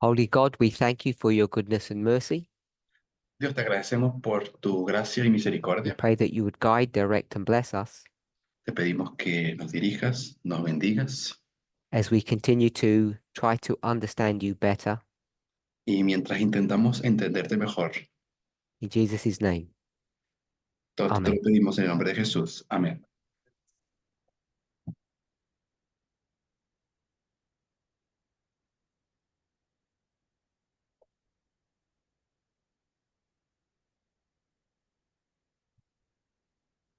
Holy God, we thank you for your goodness and mercy. Dios, te agradecemos por tu gracia y We misericordia. pray that you would guide, direct, and bless us Te pedimos que nos dirijas, nos bendigas as we continue to try to understand you better. y mientras intentamos entenderte mejor, In Jesus' name. todo te Amén. lo pedimos en el nombre de Jesús. Amén.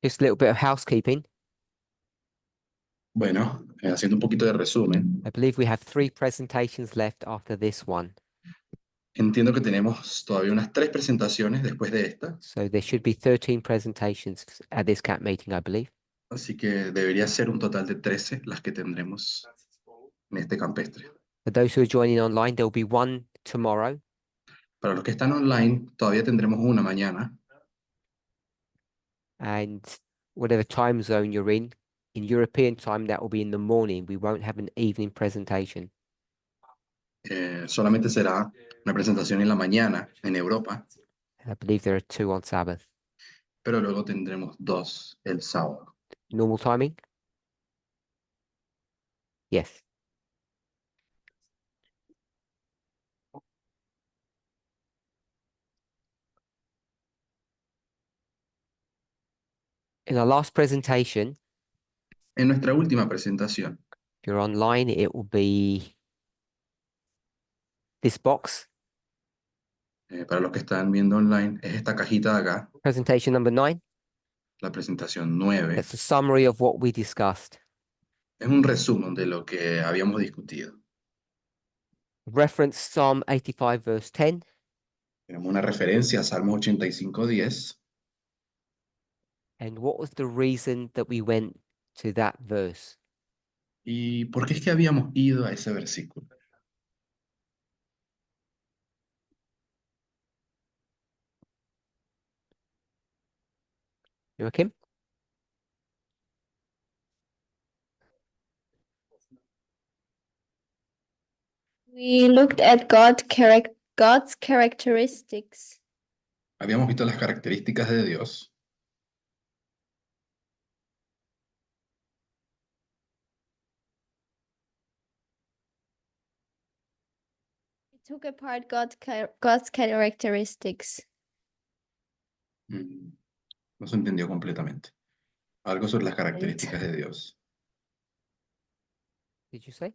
Just a little bit of housekeeping. Bueno, haciendo un poquito de resumen, I believe we have 3 presentations left after this one. entiendo que tenemos todavía unas 3 presentaciones después de esta, So there should be 13 presentations at this CAP meeting, I believe. así que debería ser un total de 13 las que tendremos en este campestre. For those who are joining online, there will be one tomorrow. Para los que están online, todavía tendremos una mañana. And whatever time zone you're in European time, that will be in the morning. We won't have an evening presentation. Solamente será una presentación en la mañana en Europa, I believe there are 2 on Sabbath. pero luego tendremos 2 el sábado. Normal timing? Yes. In our last presentation, En nuestra última presentación, if you're online, it will be this box. Para los que están viendo online, es esta cajita de acá, Presentation number 9. la presentación 9. That's a summary of what we discussed. Es un resumen de lo que habíamos discutido. Reference Psalm 85, verse 10. Tenemos una referencia a Salmo 85:10. And what was the reason that we went to that verse? ¿Y por qué es que habíamos ido a ese versículo? Joachim? We looked at God's characteristics. Habíamos visto las características de Dios. We took apart God's characteristics. No se entendió completamente. Algo sobre las características de Dios. Did you say?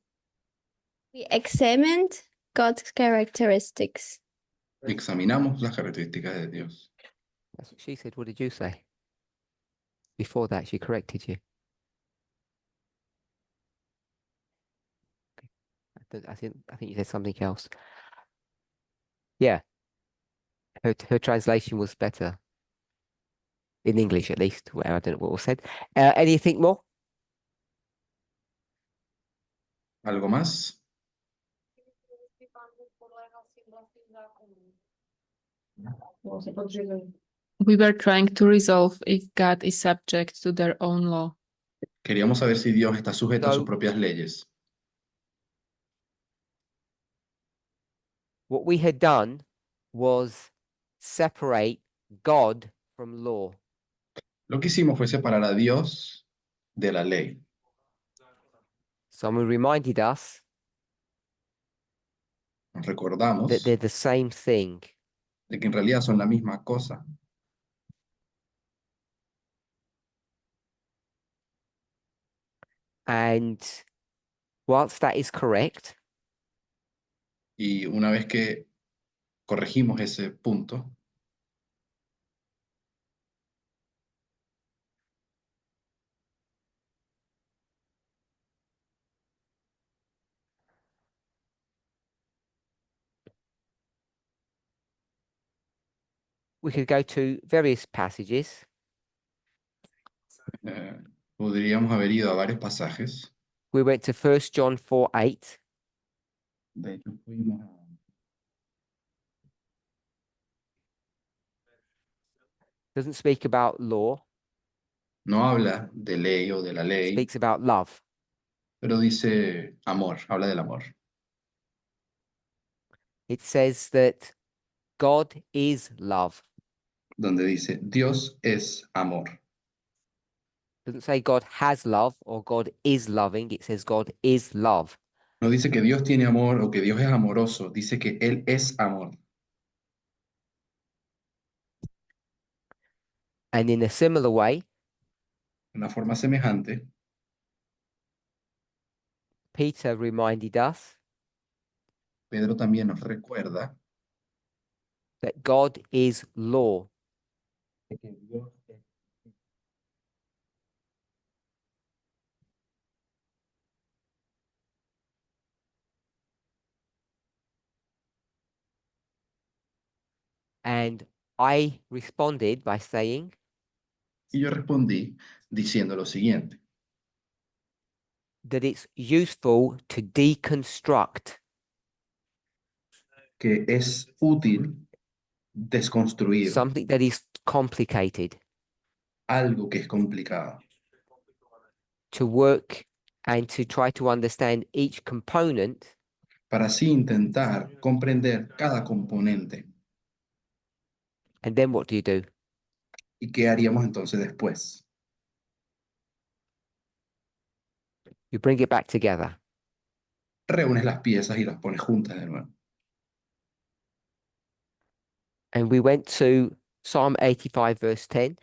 We examined God's characteristics. Examinamos las características de Dios. That's what she said. What did you say? Before that, she corrected you. I think you said something else. Yeah. Her translation was better. In English, at least. Well, I don't know what was said. Anything more? ¿Algo más? We were trying to resolve if God is subject to their own law. Queríamos saber si Dios está sujeto a sus So- propias leyes. What we had done was separate God from law. Lo que hicimos fue separar a Dios de la ley. Someone reminded us Nos recordamos that they're the same thing. de que en realidad son la misma cosa. And whilst that is correct, Y una vez que corregimos ese punto, we could go to various passages. podríamos haber ido a varios pasajes. We went to 1 John 4:8. De hecho, fuimos a... Doesn't speak about law, No habla de ley o de la ley, speaks about love. pero dice amor, habla del amor. it says that God is love. donde dice, Dios es amor. Doesn't say God has love or God is loving. It says God is love. No dice que Dios tiene amor o que Dios es amoroso, dice que Él es amor. And in a similar way, De una forma semejante, Peter reminded us Pedro también nos recuerda that God is law. que Dios es And I responded by saying Y yo respondí diciendo lo siguiente, that it's useful to deconstruct que es útil desconstruir something that is complicated algo que es complicado, to work and to try to understand each component para así intentar comprender cada componente. and then what do you do? ¿Y qué haríamos entonces después? You bring it back together. Reúnes las piezas y las pones juntas de nuevo. And we went to Psalm 85 verse 10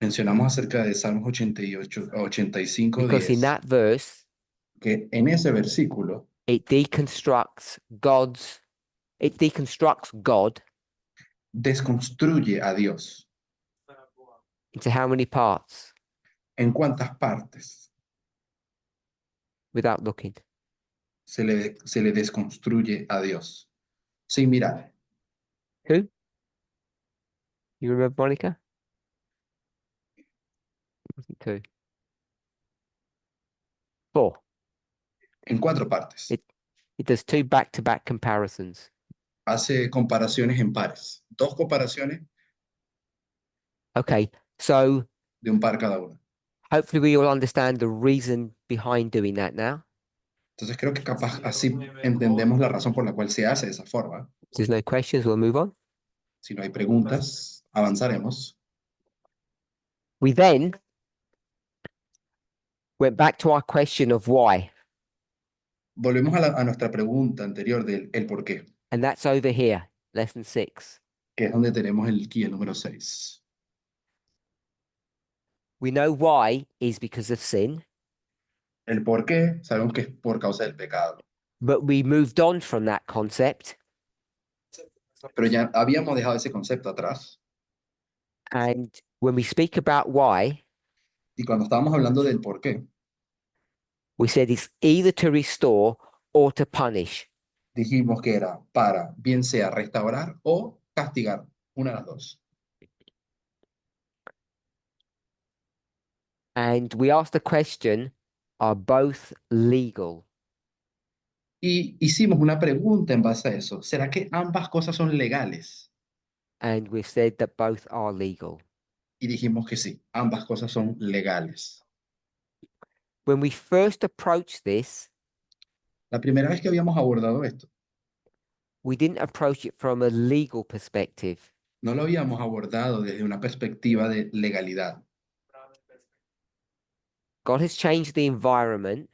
Mencionamos acerca de Salmos 88, 85, because in 10, that verse que en ese versículo it deconstructs God desconstruye a Dios. into how many parts ¿En cuántas partes without looking? se le desconstruye a Dios? Sin mirar. Who? You remember, Monica? Wasn't two. Four. En 4 partes. It does two back-to-back comparisons. Hace comparaciones en pares. 2 comparaciones Okay, so de un par cada una. hopefully we all understand the reason behind doing that now. Entonces creo que capaz así entendemos la razón por la cual se hace de esa forma. If there's no questions, we'll move on. Si no hay preguntas, avanzaremos. We then went back to our question of why, Volvemos a nuestra pregunta anterior del el por qué, and that's over here, lesson 6. que es donde tenemos el key, el número 6. We know why is because of sin, El por qué sabemos que es por causa del pecado, but we moved on from that concept, pero ya habíamos dejado ese concepto atrás. and when we speak about why, Y cuando estábamos hablando del por qué, we said it's either to restore or to punish. dijimos que era para bien sea restaurar o castigar, una de las dos. And we asked the question, are both legal? Y hicimos una pregunta en base a eso. ¿Será que ambas cosas son legales? And we've said that both are legal. Y dijimos que sí, ambas cosas son legales. When we first approached this, La primera vez que habíamos abordado esto, we didn't approach it from a legal perspective. no lo habíamos abordado desde una perspectiva de legalidad. God has changed the environment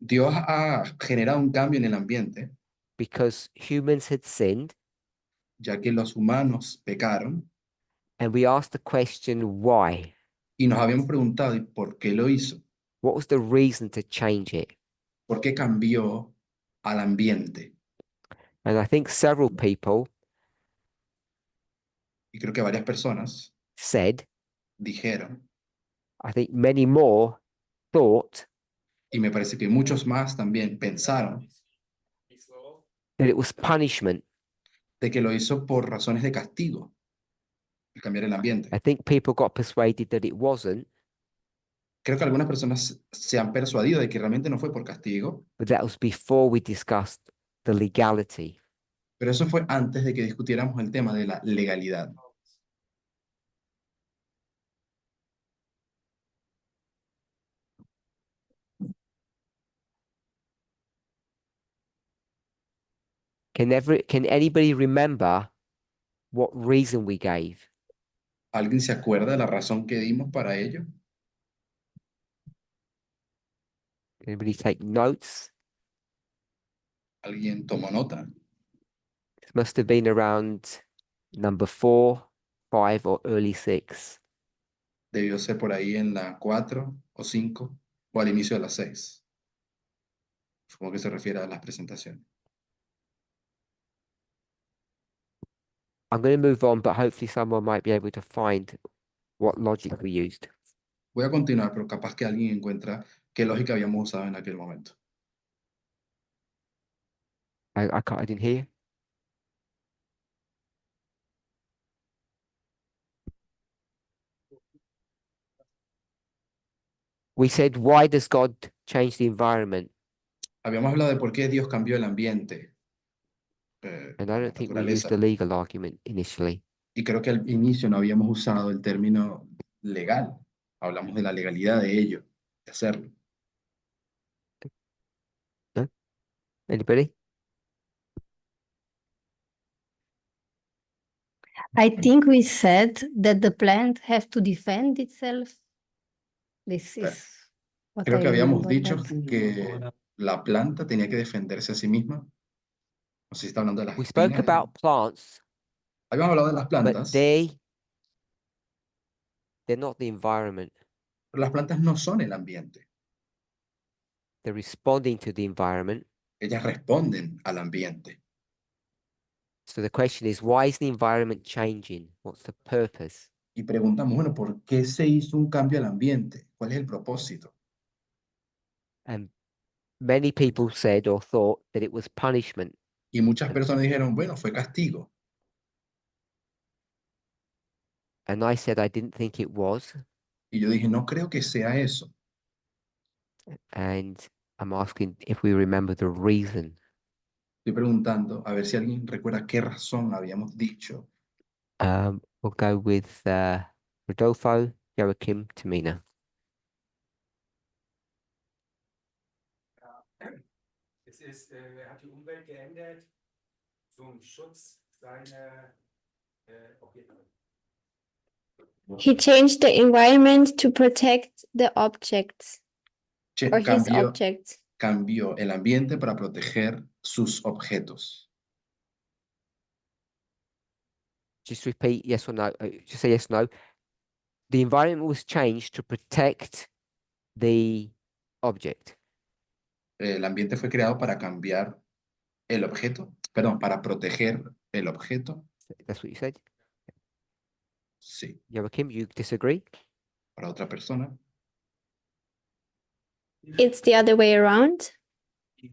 Dios ha generado un cambio en el ambiente, because humans had sinned, ya que los humanos pecaron, and we asked the question, why? y nos habíamos preguntado ¿y por qué lo hizo? What was the reason to change it? ¿Por qué cambió al ambiente? And I think several people Y creo que varias personas said, dijeron, I think many more thought y me parece que muchos más también pensaron, that it was punishment. de que lo hizo por razones de castigo, el cambiar el ambiente. I think people got persuaded that it wasn't, Creo que algunas personas se han persuadido de que realmente no fue por castigo, but that was before we discussed the legality. pero eso fue antes de que discutiéramos el tema de la legalidad. Can anybody remember what reason we gave? ¿Alguien se acuerda de la razón que dimos para ello? Anybody take notes? ¿Alguien tomó nota? It must have been around number 4, 5, or early 6. Debió ser por ahí en la 4 o 5 o al inicio de la 6. Supongo que se refiere a las presentaciones. I'm going to move on, but hopefully someone might be able to find what logic we used. Voy a continuar, pero capaz que alguien encuentra qué lógica habíamos usado en aquel momento. I didn't hear you. We said, why does God change the environment? Habíamos hablado de por qué Dios cambió el ambiente, And I la don't think we used naturaleza. the legal argument initially. Y creo que al inicio no habíamos usado el término legal. Hablamos de la legalidad de ello, de hacerlo. Anybody? I think we said that the plant has to defend itself. This Eh, is what Creo I que habíamos remember, dicho but- que la planta tenía que defenderse a sí misma. No sé si está hablando de las We spoke espinas. about plants, Habíamos hablado de las but plantas, they're not the environment. pero las plantas no son el ambiente. They're responding to the environment. Ellas responden al ambiente. So the question is, why is the environment changing? What's the purpose? Y preguntamos, bueno, ¿por qué se hizo un cambio al ambiente? ¿Cuál es el propósito? And many people said or thought that it was punishment. Y muchas personas dijeron, bueno, fue castigo. And I said I didn't think it was. Y yo dije, no creo que sea eso. And I'm asking if we remember the reason. Estoy preguntando a ver si alguien recuerda qué razón habíamos dicho. We'll go with Rodolfo, Joachim, Tamina. Es ist, er hat die Umwelt geändert zum Schutz seiner Objekte. He changed the environment to protect the objects or his Cambió, objects. cambió el ambiente para proteger sus objetos. Just repeat yes or no. Just say yes or no. The environment was changed to protect the object. El ambiente fue creado para cambiar el objeto, perdón, para proteger el objeto. That's what you said. Sí, Joachim, you disagree? para otra persona. It's the other way around.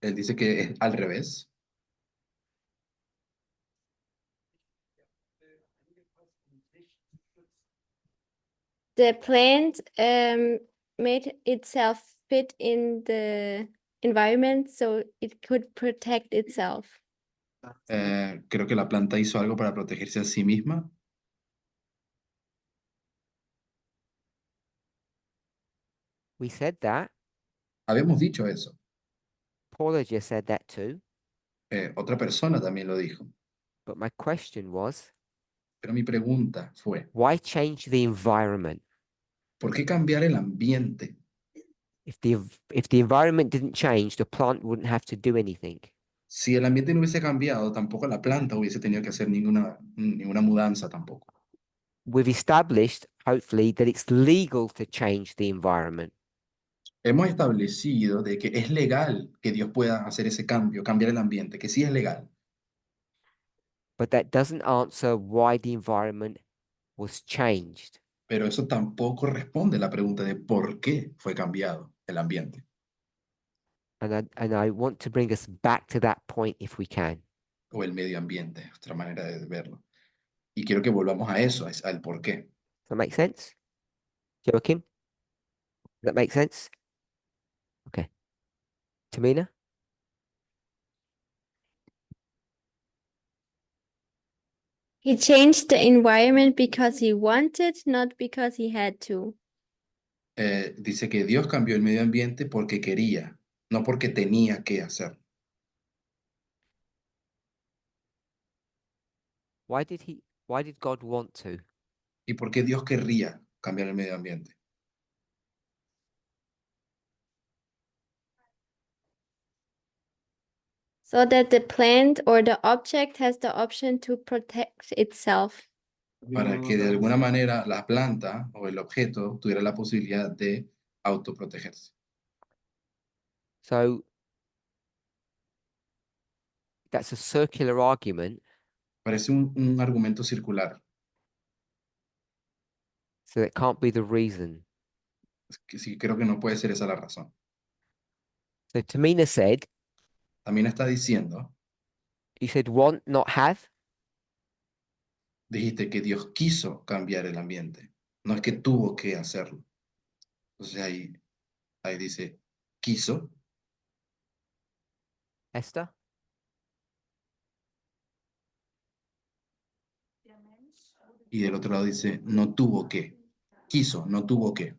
Él dice que es al revés. The plant made itself fit in the environment so it could protect itself. Creo que la planta hizo algo para protegerse a sí misma. We said that. Habíamos dicho eso. Paula just said that too. Otra persona también lo dijo. But my question was, Pero mi pregunta fue, why change the environment? ¿por qué cambiar el ambiente? If the environment didn't change, the plant wouldn't have to do anything. Si el ambiente no hubiese cambiado, tampoco la planta hubiese tenido que hacer ninguna mudanza tampoco. We've established, hopefully, that it's legal to change the environment. Hemos establecido de que es legal que Dios pueda hacer ese cambio, cambiar el ambiente, que sí es legal. But that doesn't answer why the environment was changed. Pero eso tampoco responde a la pregunta de por qué fue cambiado el ambiente. And I want to bring us back to that point if we can. O el medio ambiente, otra manera de verlo. Y quiero que volvamos a eso, al por qué. Does that make sense? Joachim? Does that make sense? Okay. Tamina? He changed the environment because he wanted, not because he had to. Dice que Dios cambió el medio ambiente porque quería, no porque tenía que hacer. Why did God want to? ¿Y por qué Dios querría cambiar el medio ambiente? So that the plant or the object has the option to protect itself. Para que de alguna manera la planta o el objeto tuviera la posibilidad de autoprotegerse. So that's a circular argument. Parece un argumento circular, So that can't be the reason. que sí creo que no puede ser esa la razón. So Tamina said, También está diciendo, you said want, not have. dijiste que Dios quiso cambiar el ambiente, no es que tuvo que hacerlo. Entonces ahí dice, quiso, Esther? y del otro lado dice, no tuvo que. Quiso, no tuvo que.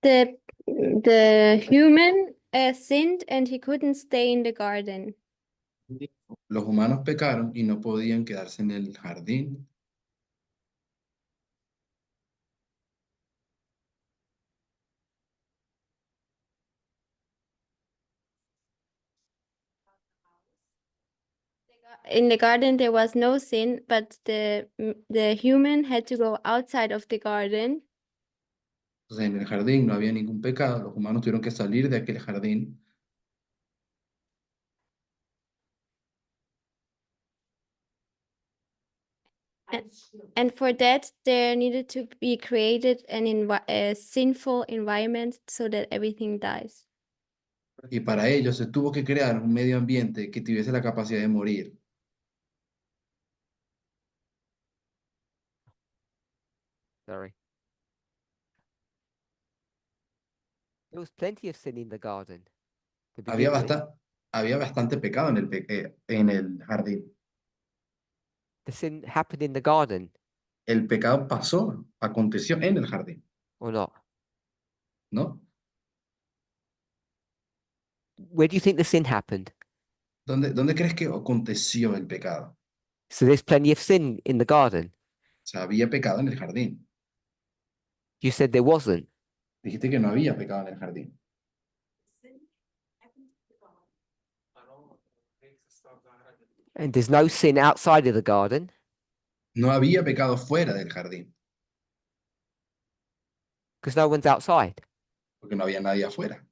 The human sinned and he couldn't stay in the garden. Los humanos pecaron y no podían quedarse en el jardín. In the garden there was no sin, but the human had to go outside of the garden. Entonces en el jardín no había ningún pecado, los humanos tuvieron que salir de aquel jardín. And for that, there needed to be created a sinful environment so that everything dies. Y para ello se tuvo que crear un medio ambiente que tuviese la capacidad de morir. Sorry. There was plenty of sin in the garden to Había, begin with. había bastante pecado en el jardín. The sin happened in the garden El pecado pasó, aconteció en el jardín, or not? ¿no? Where do you think the sin happened? ¿Dónde crees que aconteció el pecado? So there's plenty of sin in the garden. O sea, había pecado en el jardín. You said there wasn't. Dijiste que no había pecado en el jardín. And there's no sin outside of the garden. No había pecado fuera del jardín, Because no one's outside. porque no había nadie afuera.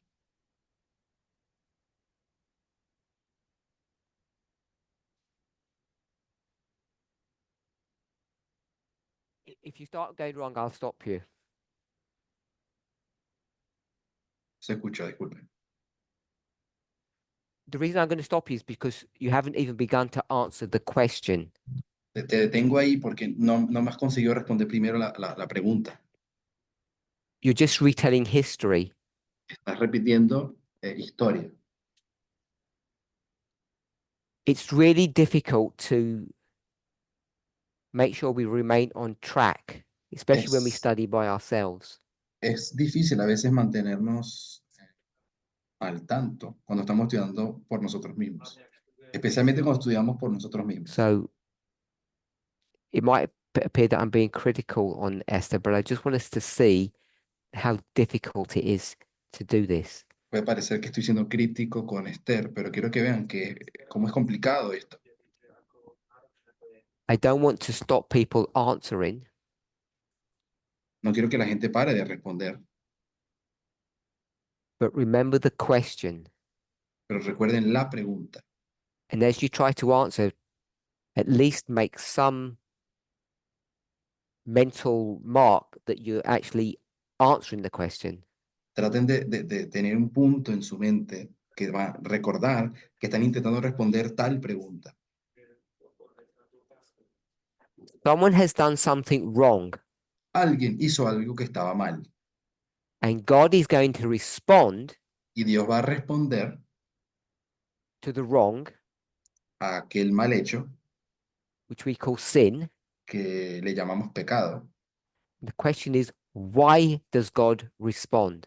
If you start going wrong, I'll stop you. Se escuchó, disculpe. The reason I'm going to stop you is because you haven't even begun to answer the question. Te detengo ahí porque no me has conseguido responder primero la pregunta. You're just retelling history. Estás repitiendo historia. It's really difficult to make sure we remain on track, especially when we Es- study by ourselves. Es difícil a veces mantenernos al tanto cuando estamos estudiando por nosotros mismos, especialmente cuando estudiamos por nosotros mismos. So it might appear that I'm being critical on Esther, but I just want us to see how difficult it is to do this. Puede parecer que estoy siendo crítico con Esther, pero quiero que vean cómo es complicado esto. I don't want to stop people answering, No quiero que la gente pare de responder, but remember the question. pero recuerden la pregunta. And as you try to answer, at least make some mental mark that you're actually answering the question. Traten de tener un punto en su mente que va a recordar que están intentando responder tal pregunta. Someone has done something wrong, Alguien hizo algo que estaba mal and God is going to respond y Dios va a responder to the wrong, a aquel mal hecho which we call sin. que le llamamos pecado. The question is, why does God respond?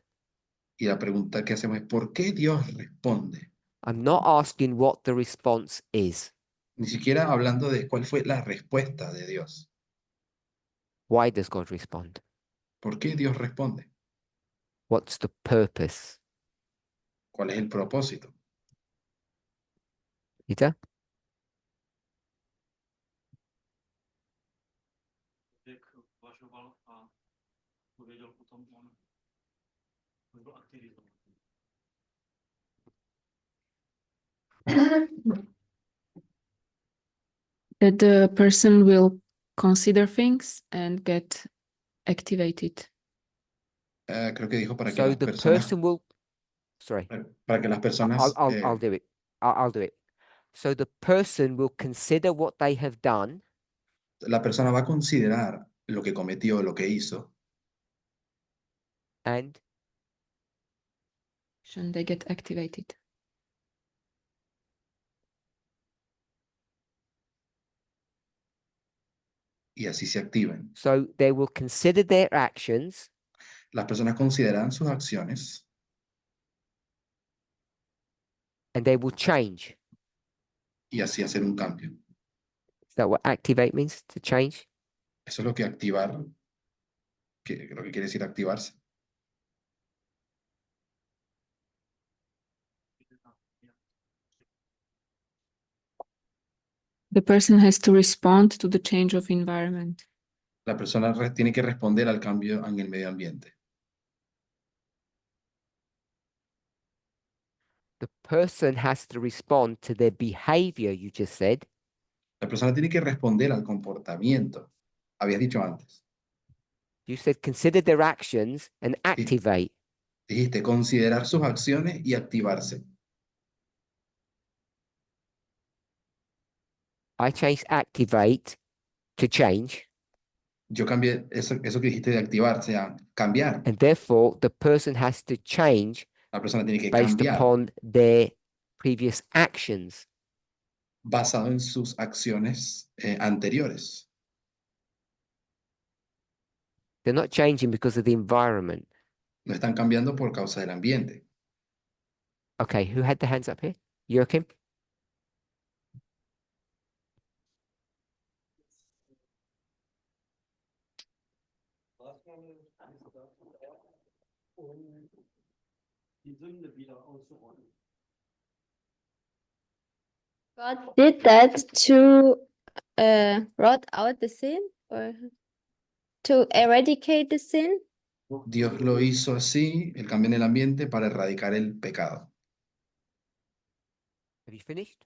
Y la pregunta que hacemos es, ¿por qué Dios responde? I'm not asking what the response is. Ni siquiera hablando de cuál fue la respuesta de Dios. Why does God respond? ¿Por qué Dios responde? What's the purpose? ¿Cuál es el propósito? Peter? Jak uvažoval a pověděl potom on, byl aktivizovat. That the person will consider things and get activated. Creo que dijo para que So las the personas, person will, sorry, para que las personas, I'll do it. I'll do it. So the person will consider what they have done la persona va a considerar lo que cometió, lo que hizo, and Should they get activated? y así se activen. so they will consider their actions Las personas consideran sus acciones and they will change. y así hacer un cambio. Is that what activate means? To change? Eso es lo que activar, lo que quiere decir activarse. The person has to respond to the change of environment. La persona tiene que responder al cambio en el medio ambiente. The person has to respond to their behavior, you just said. La persona tiene que responder al comportamiento. Habías dicho antes. You said consider their actions and activate. Dijiste considerar sus acciones y activarse. I changed activate to change, Yo cambié eso que dijiste de activarse a cambiar. and therefore the person has to change La persona tiene que based cambiar upon their previous actions. basado en sus acciones anteriores. They're not changing because of the environment. No están cambiando por causa del ambiente. Okay, who had the hands up here? Joachim? Die Sünde wieder auszuräumen. God did that to rot out the sin or to eradicate the sin. Dios lo hizo así, el cambio en el ambiente, para erradicar el pecado. Have you finished?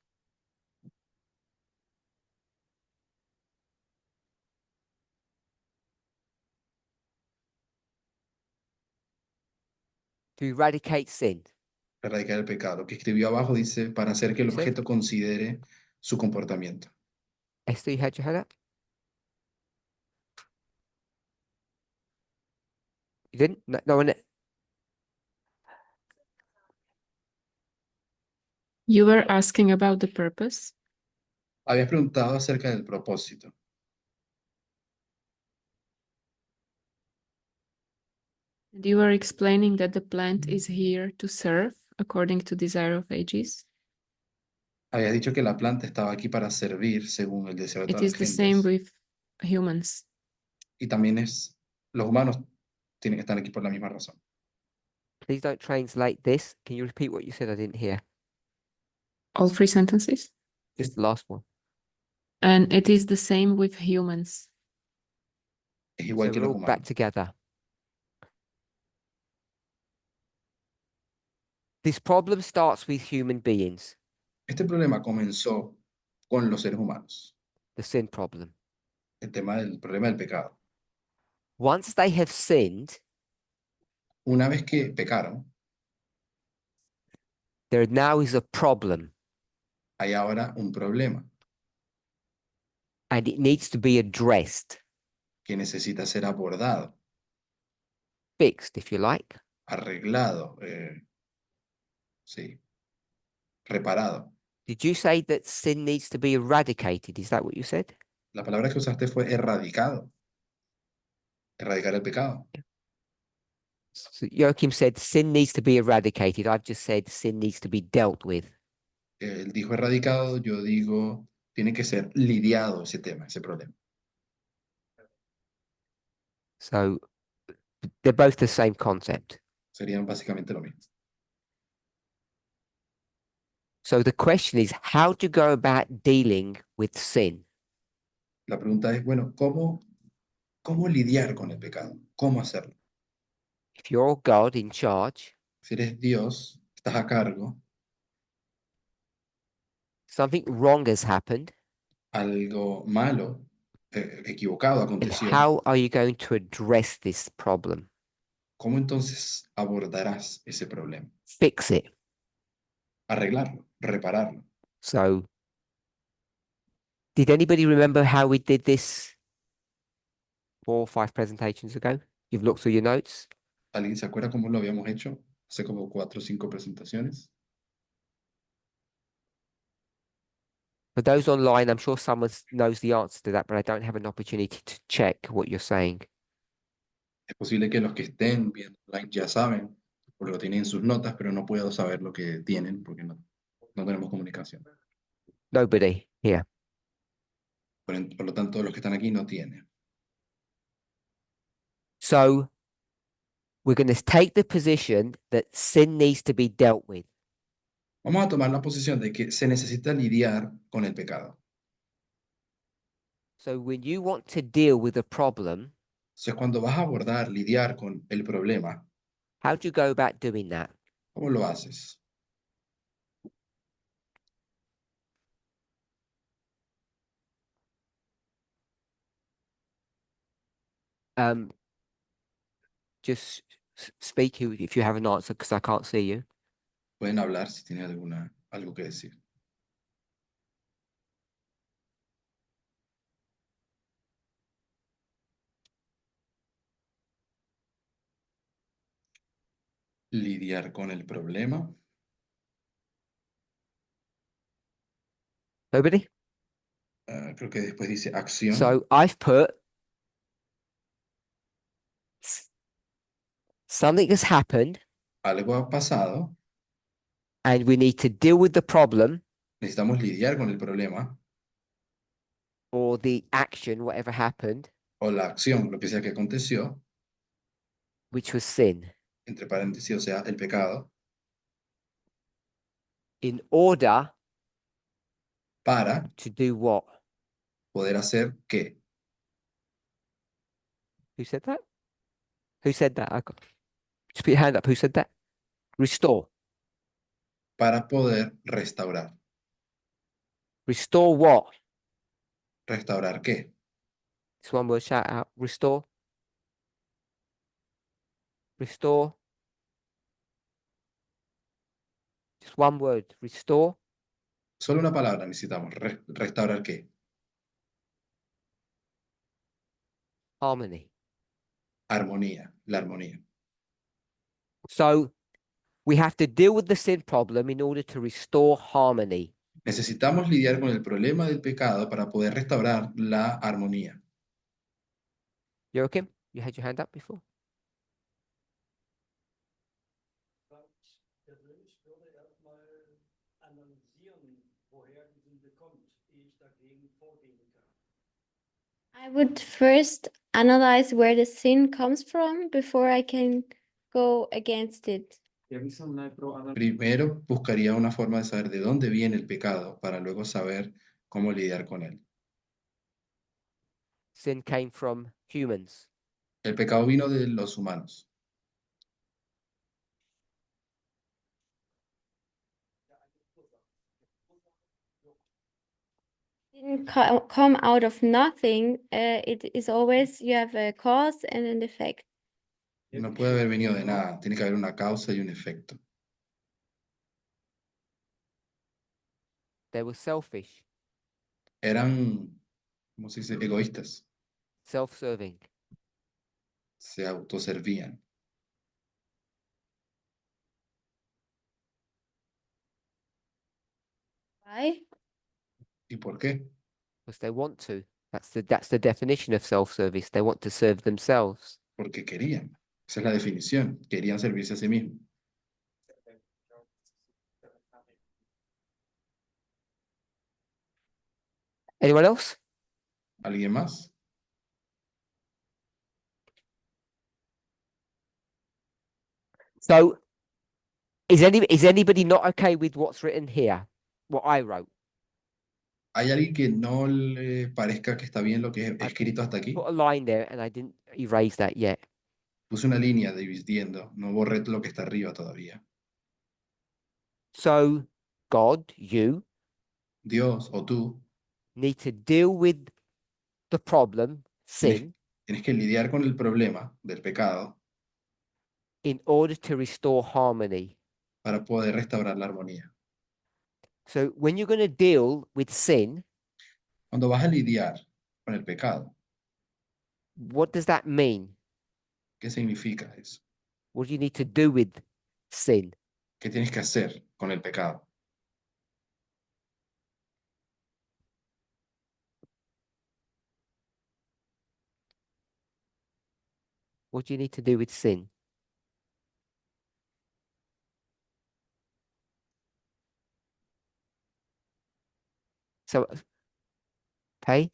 To eradicate sin. Erradicar el pecado. Lo que escribió abajo dice para hacer que el Dice. objeto considere su comportamiento. Esther, you had your hand up? You didn't? No one. You were asking about the purpose. Habías preguntado acerca del propósito. And you were explaining that the plant is here to serve according to desire of ages. Habías dicho que la planta estaba aquí para servir según el deseo de It todas is las the same gentes. with humans. Y también los humanos tienen que estar aquí por la misma razón. Please don't translate this. Can you repeat what you said? I didn't hear. All three sentences. Just the last one. And it is the same with humans. Es igual So que we're los all back humanos. together. This problem starts with human beings, Este problema comenzó con los seres humanos. the sin problem. El problema del pecado. Once they have sinned, Una vez que pecaron, there now is a problem hay ahora un problema and it needs to be addressed, que necesita ser abordado, fixed, if you like. arreglado, sí, reparado. Did you say that sin needs to be eradicated? Is that what you said? La palabra que usaste fue erradicado. Erradicar el pecado. So Joachim said sin needs to be eradicated. I've just said sin needs to be dealt with. Él dijo erradicado, yo digo tiene que ser lidiado ese tema, ese problema. So they're both the same concept. Serían básicamente lo mismo. So the question is, how to go about dealing with sin? La pregunta es, bueno, ¿cómo lidiar con el pecado? ¿Cómo hacerlo? If you're God in charge, Si eres Dios, estás a cargo, something wrong has happened, algo malo, equivocado and aconteció, how are you going to address this problem? ¿cómo entonces abordarás ese problema? Fix it. Arreglarlo, repararlo. So, did anybody remember how we did this 4 or 5 presentations ago? You've looked through your notes. ¿Alguien se acuerda cómo lo habíamos hecho hace como 4 o 5 presentaciones? For those online, I'm sure someone knows the answer to that, but I don't have an opportunity to check what you're saying. Es posible que los que estén viendo online ya saben, porque lo tienen en sus notas, pero no puedo saber lo que tienen porque no tenemos comunicación. Nobody here. Por lo tanto, los que están aquí no tienen. So, we're going to take the position that sin needs to be dealt with. Vamos a tomar la posición de que se necesita lidiar con el pecado. So, when you want to deal with a problem, Entonces, cuando vas a abordar, lidiar con el problema, how do you go about doing that? ¿cómo lo haces? Just speak if you have an answer, because I can't see you. Pueden hablar si tienen algo que decir. Lidiar con el problema. Nobody? Creo que después dice acción. So, I've put something has happened Algo ha pasado. and we need to deal with the problem Necesitamos lidiar con el problema or the action, whatever happened, o la acción, lo que sea que aconteció, which was sin, entre paréntesis, o sea, el pecado, in order para to do what? poder hacer qué. Who said that? Who said that? Just put your hand up. Who said that? Restore. Para poder restaurar. Restore what? ¿Restaurar qué? It's one word, shout out. Restore. Restore. Just one word. Restore. Solo una palabra necesitamos. ¿Restaurar qué? Harmony. Armonía, la armonía. So we have to deal with the sin problem in order to restore harmony. Necesitamos lidiar con el problema del pecado para poder restaurar la armonía. Joachim, you had your hand up before? Persönlich würde erstmal analysieren, woher die Sünde kommt, ehe ich dagegen vorgehen kann. I would first analyze where the sin comes from before I can go against it. Ja by som najprv analyzoval, Primero buscaría una forma de saber de dónde viene el pecado para luego saber cómo lidiar con él. Sin came from humans. El pecado vino de los humanos. Didn't come out of nothing. It is always you have a cause and an effect. No puede haber venido de nada. Tiene que haber una causa y un efecto. They were selfish, Eran, ¿cómo se dice? Egoístas. self-serving. Se autoservían. Why? ¿Y por qué? Because they want to. That's the definition of self-service. They want to serve themselves. Porque querían. Esa es la definición. Querían servirse a sí mismos. Anyone else? ¿Alguien más? So, is anybody not okay with what's written here? What I wrote? ¿Hay alguien que no le parezca que está bien lo que he I escrito hasta aquí? Put a line there and I didn't erase that yet. Puse una línea dividiendo, no borré lo que está arriba todavía. So, God, you Dios o tú need to deal with the problem, sin, tienes que lidiar con el problema del pecado in order to restore harmony. para poder restaurar la armonía. So, when you're going to deal with sin, Cuando vas a lidiar con el pecado, what does that mean? ¿qué significa eso? What do you need to do with sin? ¿Qué tienes que hacer con el pecado? What do you need to do with sin? So, okay.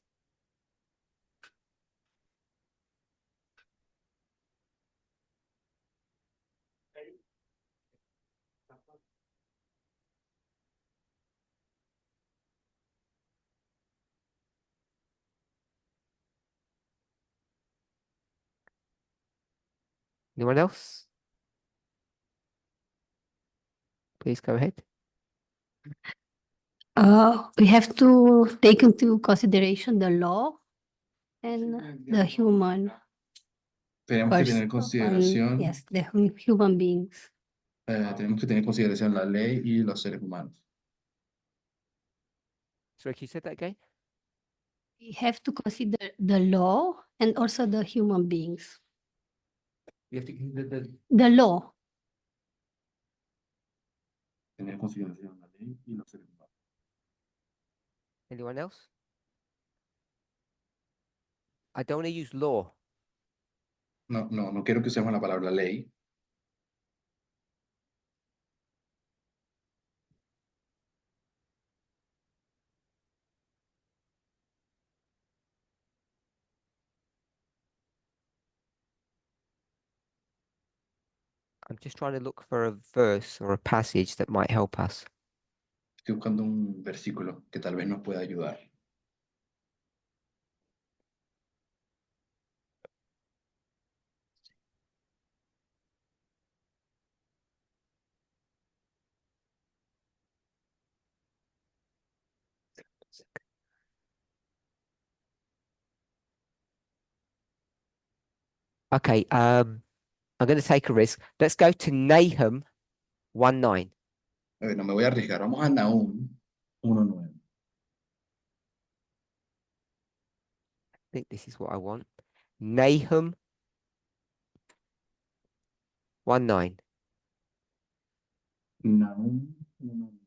Anyone else? Please go ahead. We have to take into consideration the law and the human Tenemos que tener en person. consideración, Yes, the human beings. tenemos que tener en consideración la ley y los seres humanos. Sorry, can you say that again? We have to consider the law and also the human beings. You have to consider The law. tener en consideración la ley y los seres humanos. Anyone else? I don't want to use law. No quiero que usemos la palabra ley. I'm just trying to look for a verse or a passage that might help us. Estoy buscando un versículo que tal vez nos pueda ayudar. Okay, I'm going to take a risk. Let's go to Nahum 1:9. No me voy a arriesgar. Vamos a Nahum 1:9. I think this is what I want. Nahum 1:9. Nahum 1:9.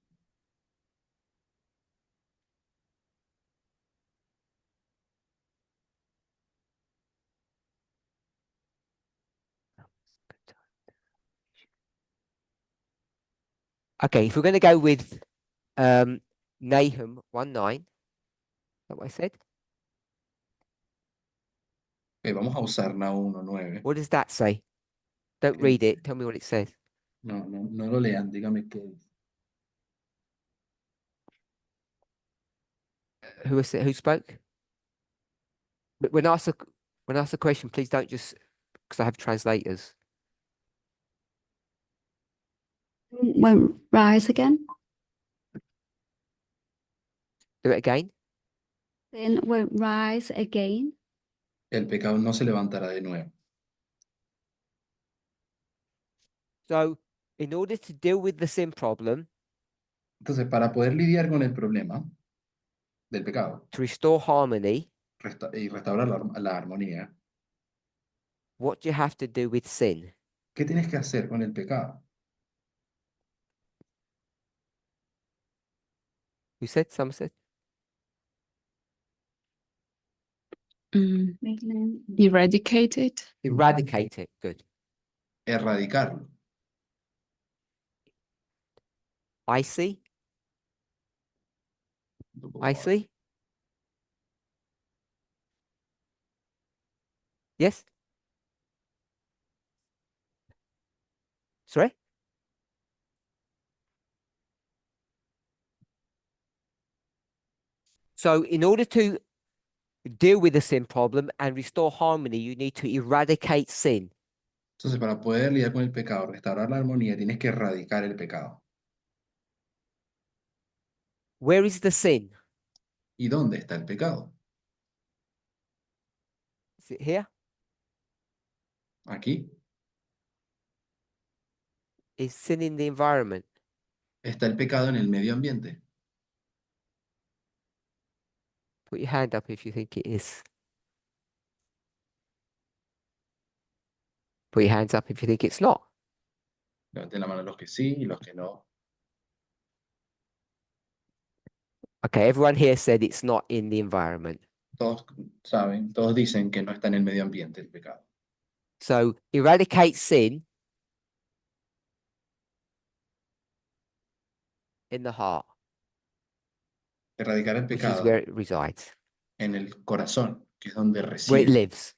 Okay, if we're going to go with Nahum 1:9, is that what I said? Ok, vamos a usar Nahum 1:9. What does that say? Don't ¿Qué read it. dice? Tell me what it says. No lo lean, dígame qué dice. Who spoke? But when asked the question, please don't just because I have translators. When rise again, Do it again. then when rise again, El pecado no se levantará de nuevo. So, in order to deal with the sin problem, Entonces, para poder lidiar con el problema del pecado to restore harmony, y restaurar la armonía, what do you have to do with sin? ¿qué tienes que hacer con el pecado? Who said? Some said. Eradicate it. Eradicate it. Good. Erradicarlo. I see. I see. Yes? Sorry? So in order to deal with the sin problem and restore harmony, you need to eradicate sin. Entonces, para poder lidiar con el pecado, restaurar la armonía, tienes que erradicar el pecado. Where is the sin? ¿Y dónde está el pecado? Is it here? Aquí. Is sin in the environment? Está el pecado en el medio ambiente. Put your hand up if you think it is. Put your hands up if you think it's not. Levanten la mano los que sí y los que no. Okay, everyone here said it's not in the environment. Todos saben, todos dicen que no está en el medio ambiente el pecado. So eradicate sin in the heart, Erradicar el which is pecado where it resides, en el corazón, que es donde where it reside, lives.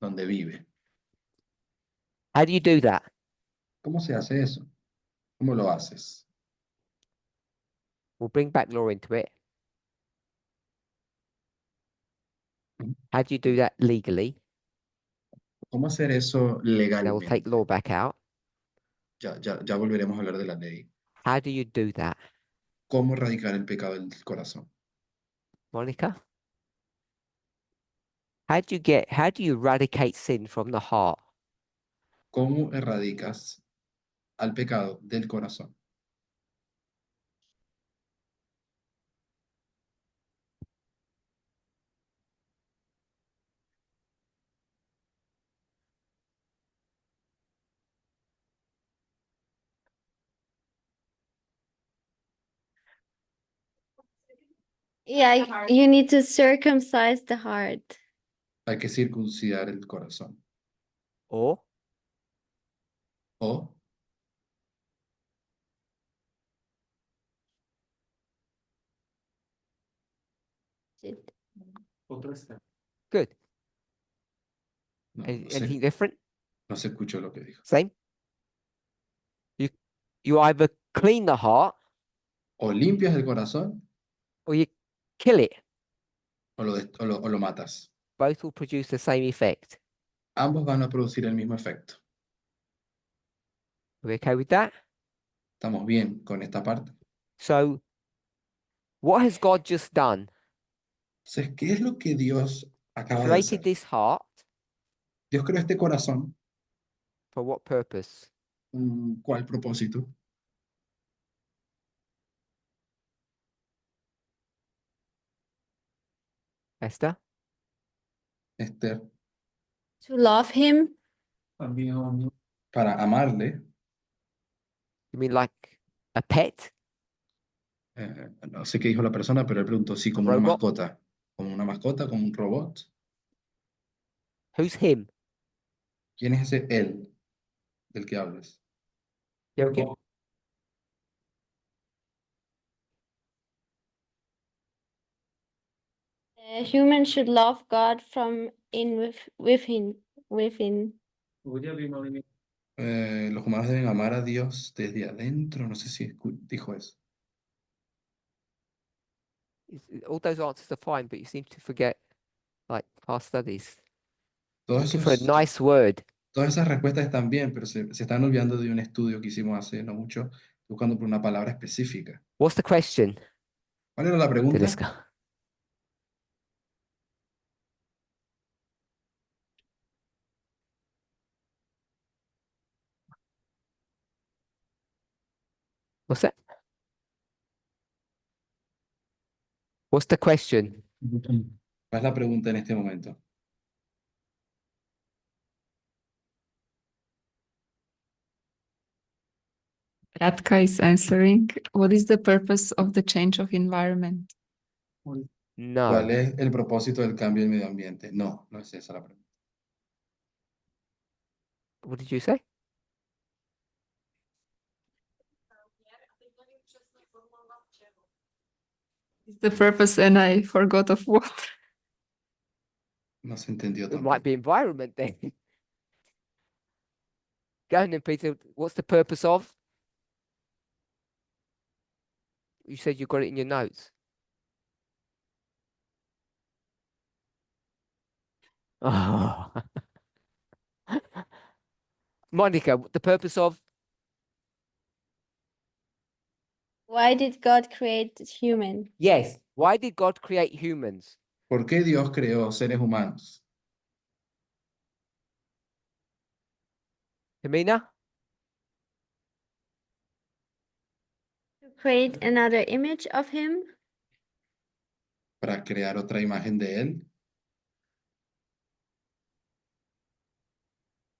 donde vive. How do you do that? ¿Cómo se hace eso? ¿Cómo lo haces? We'll bring back law into it. Mhm. How do you do that legally? ¿Cómo hacer eso Now we'll take legalmente? law back out. Ya volveremos a hablar de la ley. How do you do that, ¿Cómo erradicar el pecado del corazón? Monica? How do you eradicate sin from the heart? ¿Cómo erradicas al pecado del corazón? Yeah, you need to circumcise the heart. Hay que circuncidar el corazón. Or O Otro step. good. no, Anything different? no se escuchó lo que dijo. Same? You either clean the heart O limpias el corazón or you kill it. o lo matas. Both will produce the same effect. Ambos van a producir el mismo efecto. Are we okay with that? ¿Estamos bien con esta parte? So what has God just done? Entonces, ¿qué es lo que Dios acaba de hacer? Created this heart Dios creó este corazón. for what purpose? ¿Cuál propósito? Esther? Esther, To love him. para amarle. You mean like a pet? No sé qué dijo la persona, pero él preguntó si como una Robot. mascota. Como una mascota, como un robot. Who's him? ¿Quién es ese él del que hablas? Joachim? A human should love God from within. Los humanos deben amar a Dios desde adentro. No sé si dijo eso. All those answers are fine, but you seem to forget like past studies. Todos Looking for a esos- nice word. Todas esas respuestas están bien, pero se están olvidando de un estudio que hicimos hace no mucho, buscando por una palabra específica. What's the question, ¿Cuál era la pregunta? Deliska? What's that? What's the question? ¿Cuál es la pregunta en este momento? Radka is answering. What is the purpose of the change of environment? No. ¿Cuál es el propósito del cambio del medio ambiente? No, no es esa la pregunta. What did you say? Is the purpose and I forgot of what? No se entendió It might tampoco. be environment then. Go on then, Peter. What's the purpose of? You said you got it in your notes. Oh. Monica, the purpose of? Why did God create human? Yes. Why did God create humans? ¿Por qué Dios creó seres humanos? Tamina? To create another image of him? Para crear otra imagen de Él.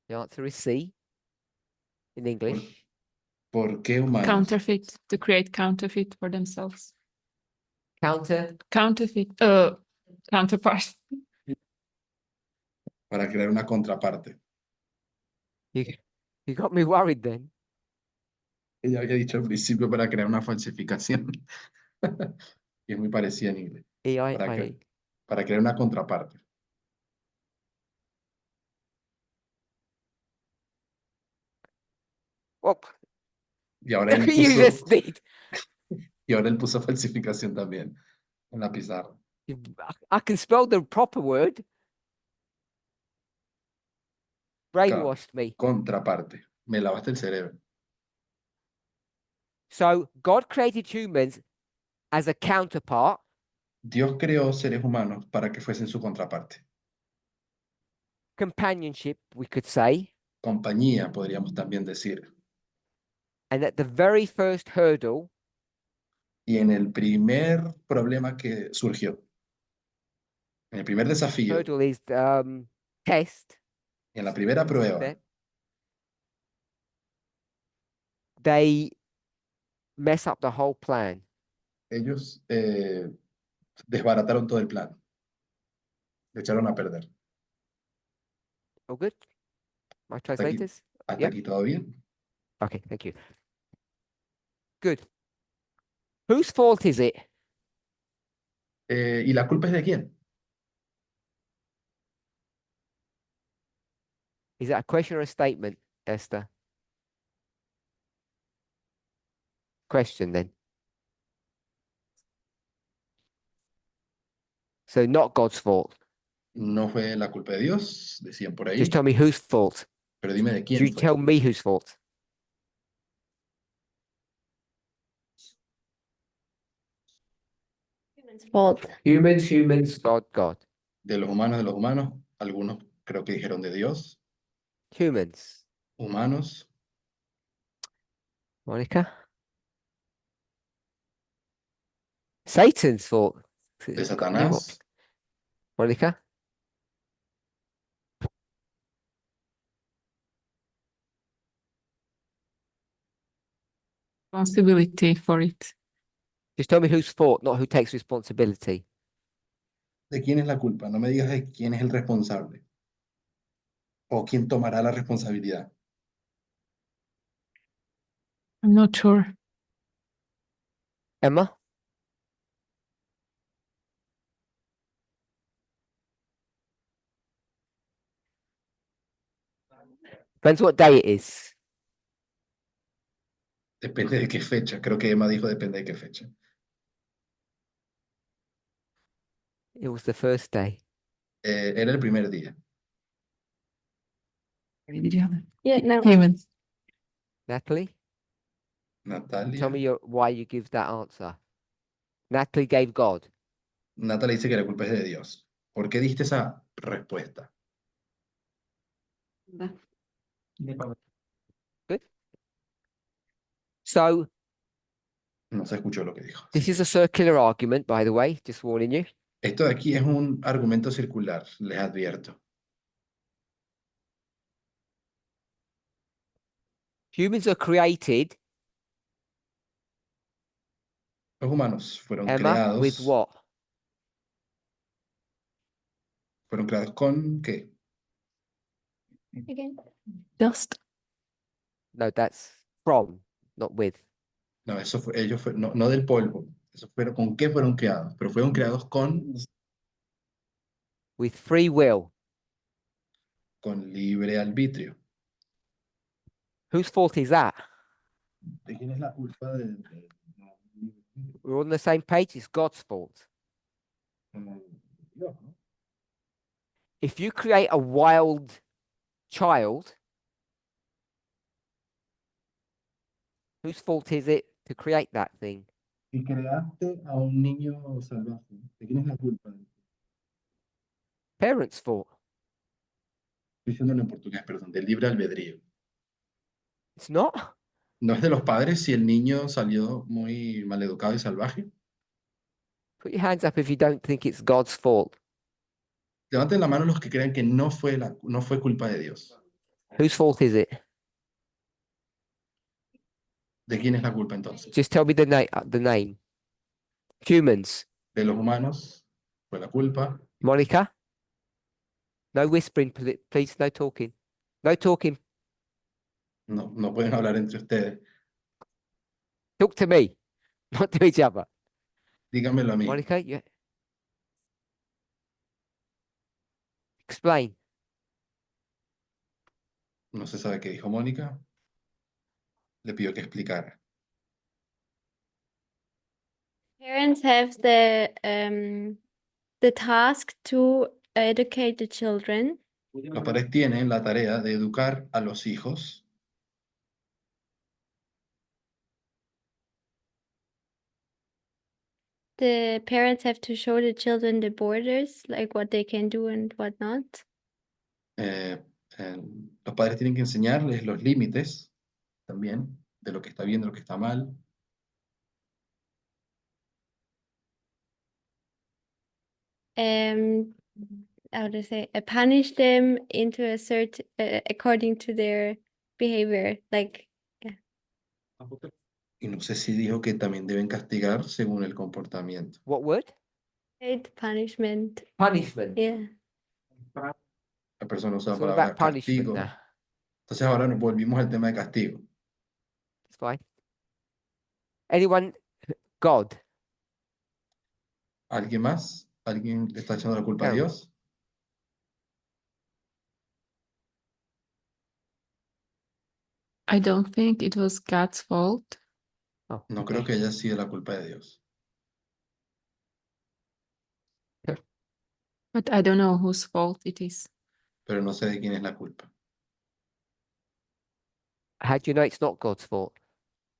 The answer is C in English. ¿Por qué humanos? Counterfeit, to create counterfeit for themselves. Counterfeit, counterpart. Para crear una contraparte. You got me worried then. Ella había dicho al principio para crear una falsificación. Y es muy parecida en inglés. Para, EIA. para crear una contraparte. Oh, Y ahora él you puso, just did. y ahora él puso falsificación también en la pizarra. I can spell the proper word. Brainwashed me. Contraparte. Me lavaste el cerebro. So God created humans as a counterpart. Dios creó seres humanos para que fuesen su contraparte. Companionship, we could say. Compañía, podríamos también decir. And at the very first hurdle, Y en el primer problema que surgió, en el primer desafío, hurdle is test. en la primera prueba, Step. They mess up the whole plan. ellos desbarataron todo el plan. Le echaron a perder. All good? My aquí. translators? Hasta Yep. aquí todo bien. Okay, thank you. Good. Whose fault is it? ¿Y la culpa es de quién? Is that a question or a statement, Esther? Question then. So not God's fault. No fue la culpa de Dios, decían por ahí. Just tell me whose fault. Pero dime de You quién fue. tell me whose fault. Human's fault. Humans, God. De los humanos, algunos creo que dijeron de Dios. Humans. Humanos, Monica? Satan's fault. de Satanás, Monica? Responsibility for it. Just tell me whose fault, not who takes responsibility. ¿de quién es la culpa? No me digas de quién es el responsable. O quién tomará la responsabilidad. I'm not sure. Emma? Depends what day it is. Depende de qué fecha. Creo que Emma dijo depende de qué fecha. It was the first day. Era el primer día. Yeah, no. Humans. Natalie? Natalia. Tell me why you give that answer. Natalie gave God. Natalia dice que la culpa es de Dios. ¿Por qué diste esa respuesta? Good. So No se escuchó lo que dijo. this is a circular argument, by the way, just warning you. Esto de aquí es un argumento circular, les advierto. Humans are created, Los humanos fueron Emma, with creados. what? ¿Fueron creados con qué? Again. Dust. No, that's from, not with. No, eso fue, no del polvo. Eso fueron, ¿con qué fueron creados? Pero fueron creados con with free will. con libre arbitrio. Whose fault is that? ¿De quién es la culpa We're on the same page. It's God's fault. Dios, ¿no? If you create a wild child, whose fault is it to create that thing? Si creaste a un niño salvaje, ¿de quién es la culpa? Parents' fault. Estoy diciéndolo en portugués, perdón, del libre albedrío. It's not. ¿No es de los padres si el niño salió muy maleducado y salvaje? Put your hands up if you don't think it's God's fault. Levanten la mano los que crean que no fue culpa de Dios. Whose fault is it? ¿De quién es la culpa entonces? Just tell me the name. Humans. ¿De los humanos? ¿Fue la culpa? Monica? No whispering, please. No talking. No talking. No, no pueden hablar entre ustedes. Talk to me, not to each other. Díganmelo a mí. Monica, you explain. No se sabe qué dijo Mónica. Le pido que explicara. Parents have the task to educate the children. Los padres tienen la tarea de educar a los hijos. The parents have to show the children the borders, like what they can do and what not. Los padres tienen que enseñarles los límites también de lo que está bien, de lo que está mal. How to say, punish them into a certain according to their behavior. Like, Y no sé si dijo que también deben castigar según el comportamiento. What word? punishment. Punishment. Yeah. La persona usa la It's all palabra about punishment castigo. now. Entonces ahora nos volvimos al tema de castigo. It's fine. Anyone? God. ¿Alguien más? ¿Alguien le está echando la culpa a Carol. Dios? I don't think it was God's fault. Oh, No okay. creo que haya sido la culpa de Dios. But I don't know whose fault it is. Pero no sé de quién es la culpa. How do you know it's not God's fault?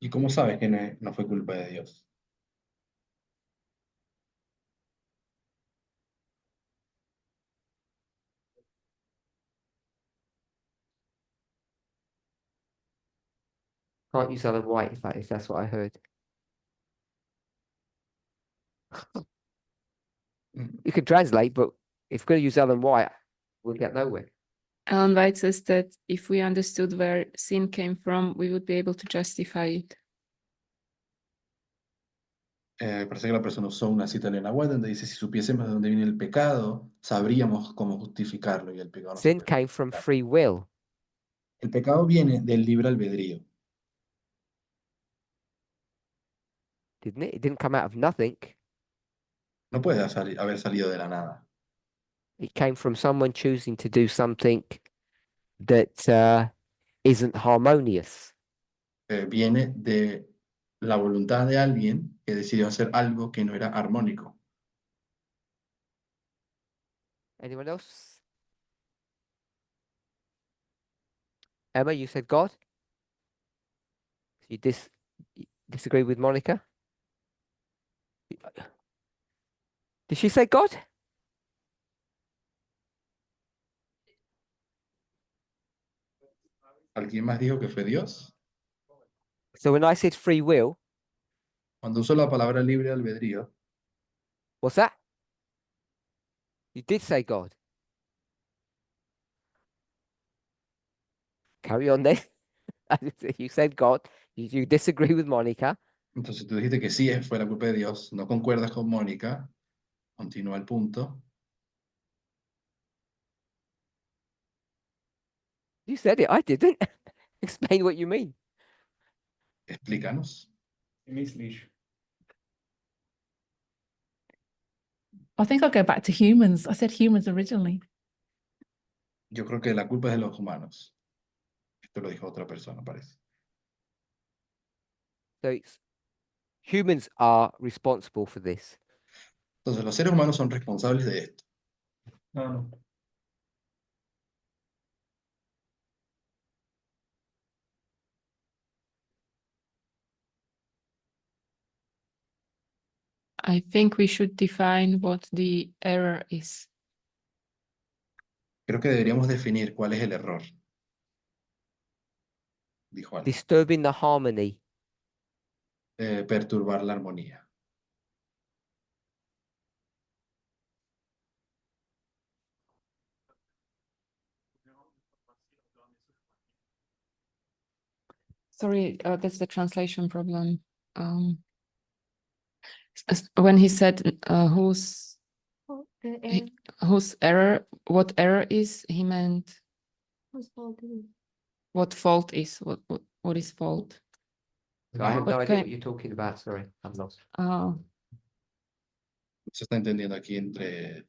¿Y cómo sabes que no fue culpa de Dios? Can't use Ellen White if that's what I heard. Mm, You can translate, but if we're going to use Ellen White, we'll get nowhere. Ellen White says that if we understood where sin came from, we would be able to justify it. Parece que la persona usó una cita de Elena White donde dice, si supiésemos de dónde viene el pecado, sabríamos cómo justificarlo. Y el pecado, no se Sin puede came from justificar. free will. El pecado viene del libre albedrío. Didn't it? It didn't come out of nothing. No puede haber salido de la nada. It came from someone choosing to do something that isn't harmonious. Viene de la voluntad de alguien que decidió hacer algo que no era armónico. Anyone else? Emma, you said God? You disagree with Monica? Did she say God? ¿Alguien más dijo que fue Dios? So when I said free will, Cuando uso la palabra libre albedrío, what's that? You did say God. Carry on then. You said God. You disagree with Monica. entonces tú dijiste que sí, fue la culpa de Dios, no concuerdas con Mónica, continúa el punto. You said it. I didn't. Explain what you mean. Explícanos. Gemäß Lisch. I think I'll go back to humans. I said humans originally. Yo creo que la culpa es de los humanos. Esto lo dijo otra persona, parece. So it's humans are responsible for this. Entonces, los seres humanos son responsables de esto. No. I think we should define what the error is. Creo que deberíamos definir cuál es el error. Dijo alguien. Disturbing the harmony. Perturbar la armonía. Sorry, that's the translation problem. When he said whose error, what error is, he meant what fault is, what is fault. So I have no What idea kind- what you're talking about. Sorry, I'm lost. Se está entendiendo aquí entre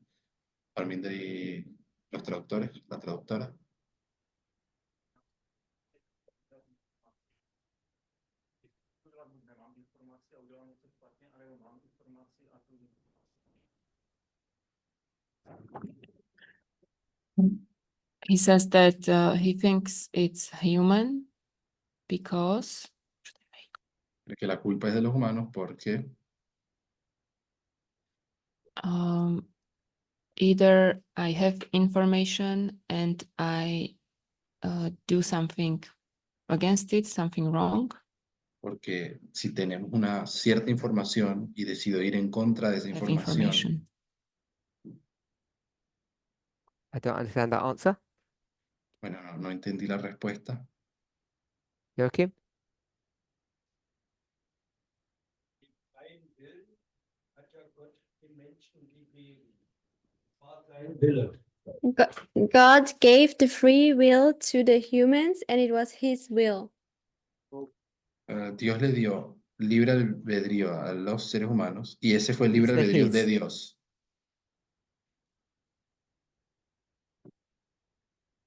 Parminder y los traductores, la traductora. He says that he thinks it's human because Que la culpa es de los humanos porque either I have information and I do something against it, something wrong, porque si tenemos una cierta información y decido ir en contra de esa have información, information. I don't understand that answer. bueno, no entendí la respuesta. Joachim? Freien Willen hat ja Gott den Menschen gegeben. War sein Wille. God gave the free will to the humans and it was his will. Dios le dio libre albedrío a los seres humanos y ese fue el libre It's the albedrío de his. Dios.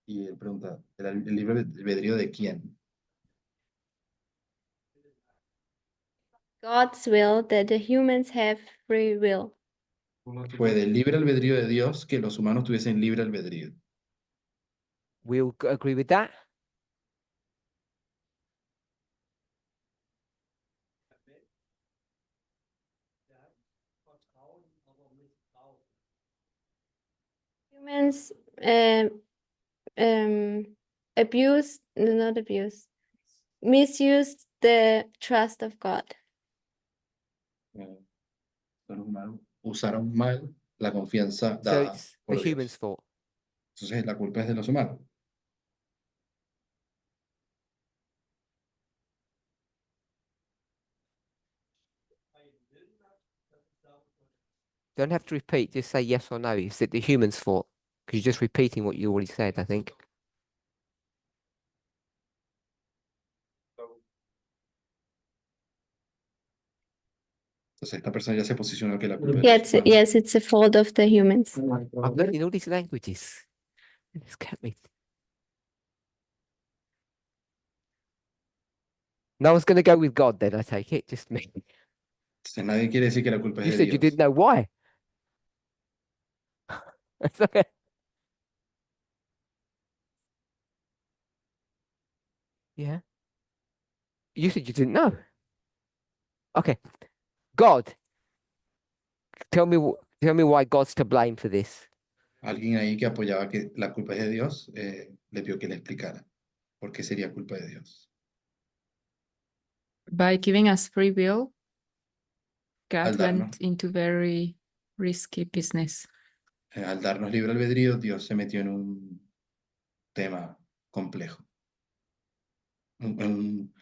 Y él pregunta, el libre albedrío de quién? God's will that the humans have free will. Fue del libre albedrío de Dios que los humanos tuviesen libre albedrío. We'll agree with that. Der hat Vertrauen, aber Missbrauch. Humans abuse, no, not abuse, misused the trust of God. Los humanos usaron mal la confianza So dada it's the por Dios. human's fault. Entonces la culpa es de los humanos. Freien Willen hat, das ist auch Gott. Don't have to repeat, just say yes or no. Is it the human's fault? Because you're just repeating what you already said, I think. Entonces esta persona ya se posicionó que la culpa es de Yes, los humanos. yes, it's a fault of the humans. I'm learning all these languages. It's kept me. No one's going to go with God then, I take it. Just me. Entonces nadie quiere decir que la culpa es You de said you Dios. didn't know why. It's okay. Yeah. You said you didn't know. Okay. God. Tell me why God's to blame for this. Alguien ahí que apoyaba que la culpa es de Dios, le pidió que le explicara por qué sería culpa de Dios. By giving us free will, God Al darnos. went into very risky business. Al darnos libre albedrío, Dios se metió en un tema complejo. Un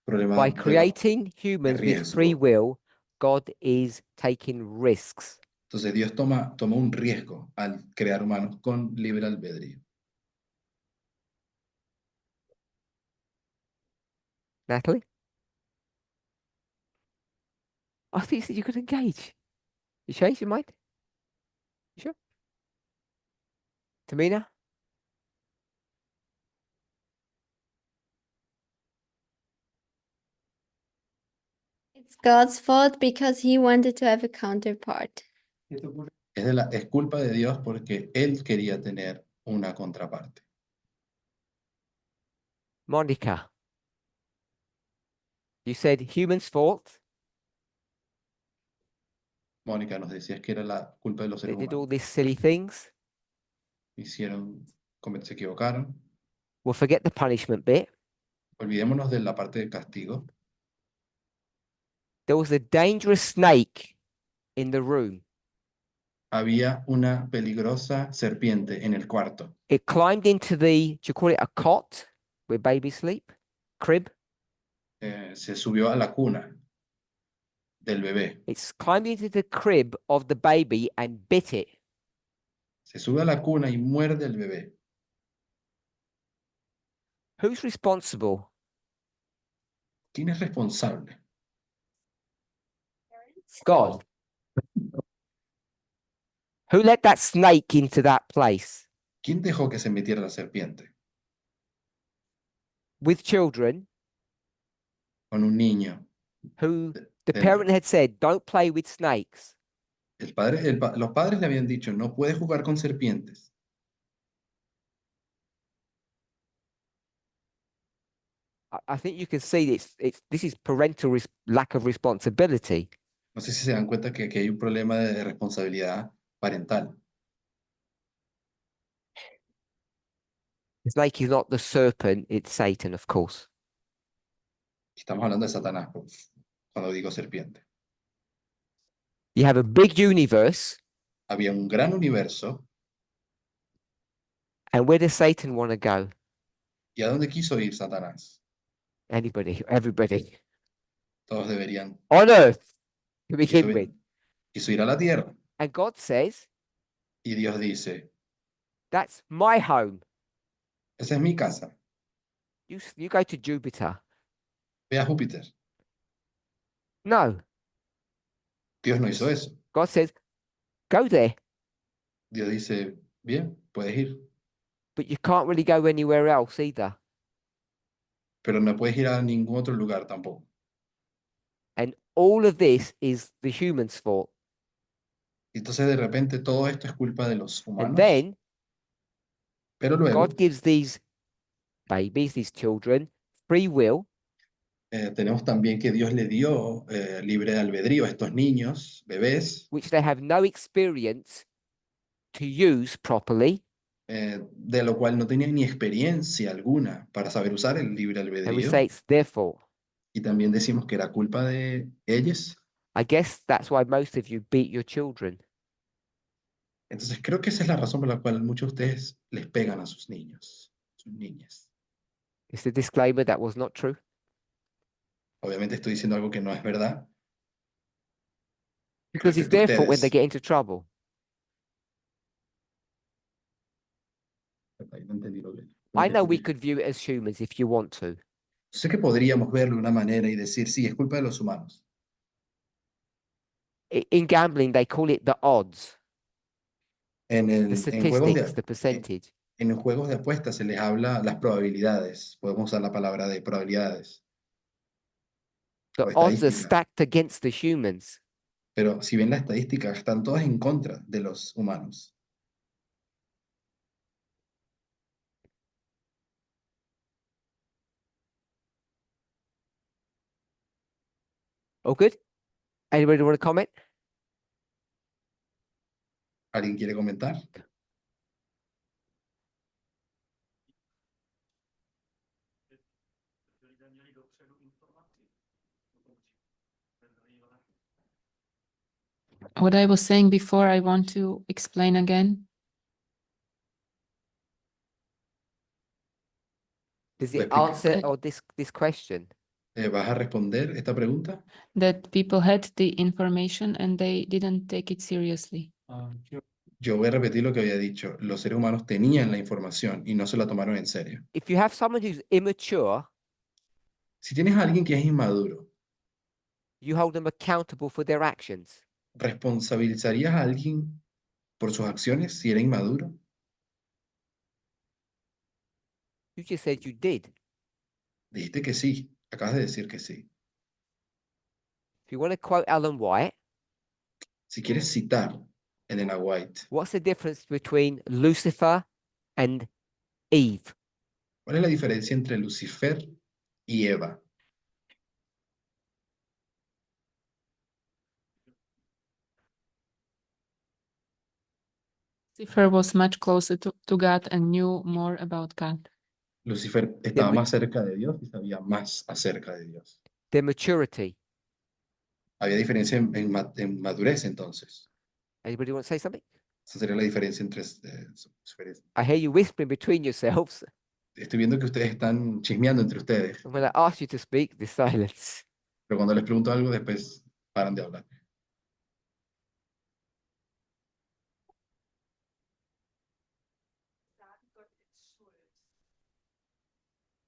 problema By de creating humans with free riesgo. will, God is taking risks. Entonces Dios tomó un riesgo al crear humanos con libre albedrío. Natalie? I thought you said you could engage. You changed your mind? Sure. Tamina? It's God's fault because he wanted to have a counterpart. Es culpa de Dios porque Él quería tener una contraparte. Monica? You said humans' fault. Mónica, nos decías que era la culpa de los They seres did all humanos. these silly things. Se equivocaron. We'll forget the punishment bit. Olvidémonos de la parte de castigo. There was a dangerous snake in the room. Había una peligrosa serpiente en el cuarto. It climbed into the, do you call it a cot where babies sleep? Crib? Se subió a la cuna del bebé. It's climbed into the crib of the baby and bit it. Se sube a la cuna y muerde al bebé. Who's responsible? ¿Quién es responsable? God. Who let that snake into that place? ¿Quién dejó que se metiera la serpiente? With children Con un niño. who the Del- parent had said, don't play with snakes. los padres le habían dicho, no puedes jugar con serpientes. I think you can see this is parental lack of responsibility. No sé si se dan cuenta que aquí hay un problema de responsabilidad parental. The snake is not the serpent, it's Satan, of course. Estamos hablando de Satanás cuando digo serpiente. You have a big universe, Había un gran universo. and where does Satan want to go? ¿Y a dónde quiso ir Satanás? Anybody, everybody. Todos deberían. On earth, to Quiso begin with. quiso ir a la tierra. And God says, Y Dios dice, that's my home. esa es mi casa. You go to Jupiter. Ve a Júpiter. No, Dios no hizo eso. God says, go there, Dios dice, bien, puedes ir. but you can't really go anywhere else either. Pero no puedes ir a ningún otro lugar tampoco. And all of this is the human's fault. Entonces de repente todo esto es culpa de los And humanos. then Pero luego God gives these babies, these children, free will, tenemos también que Dios le dio libre albedrío a estos niños, bebés, which they have no experience to use properly. de lo cual no tenían ni experiencia alguna para saber usar el libre And we albedrío. say it's their fault. Y también decimos que era culpa de ellos. I guess that's why most of you beat your children. Entonces creo que esa es la razón por la cual muchos de ustedes les pegan a sus niños, sus niñas. It's a disclaimer that was not true. Obviamente estoy diciendo algo que no es verdad. Because it's Respecto a their fault when they ustedes. get into trouble. Ahí no entendí lo que- I know we could view it as humans if you want to. Sé que podríamos verlo de una manera y decir, sí, es culpa de los humanos. In gambling, they call it the odds, En, the en juegos statistics, the de, percentage. en juegos de apuestas se les habla las probabilidades. Podemos usar la palabra de probabilidades. The o odds are estadística. stacked against the humans. Pero si ven la estadística, están todas en contra de los humanos. All good? Anybody want to comment? ¿Alguien quiere comentar? What I was saying before, I want to explain again. Does it Replica. answer or this question? ¿Vas a responder esta pregunta? That people had the information and they didn't take it seriously. Yo voy a repetir lo que había dicho. Los seres humanos tenían la información y no se la tomaron en serio. If you have someone who's immature, Si tienes a alguien que es inmaduro, you hold them accountable for their actions. ¿responsabilizarías a alguien por sus acciones si era inmaduro? You just said you did. Dijiste que sí. Acabas de decir que sí. If you want to quote Ellen White, Si quieres citar Elena White, what's the difference between Lucifer and Eve? ¿cuál es la diferencia entre Lucifer y Eva? Lucifer was much closer to God and knew more about God. Lucifer estaba ma- más cerca de Dios y sabía más acerca de Dios. Their maturity. Había diferencia en madurez entonces. Anybody want to say something? Esa sería la diferencia entre... I hear you whispering between yourselves. Estoy viendo que ustedes están chismeando entre ustedes, And when I ask you to speak, there's silence. pero cuando les pregunto algo después paran de hablar.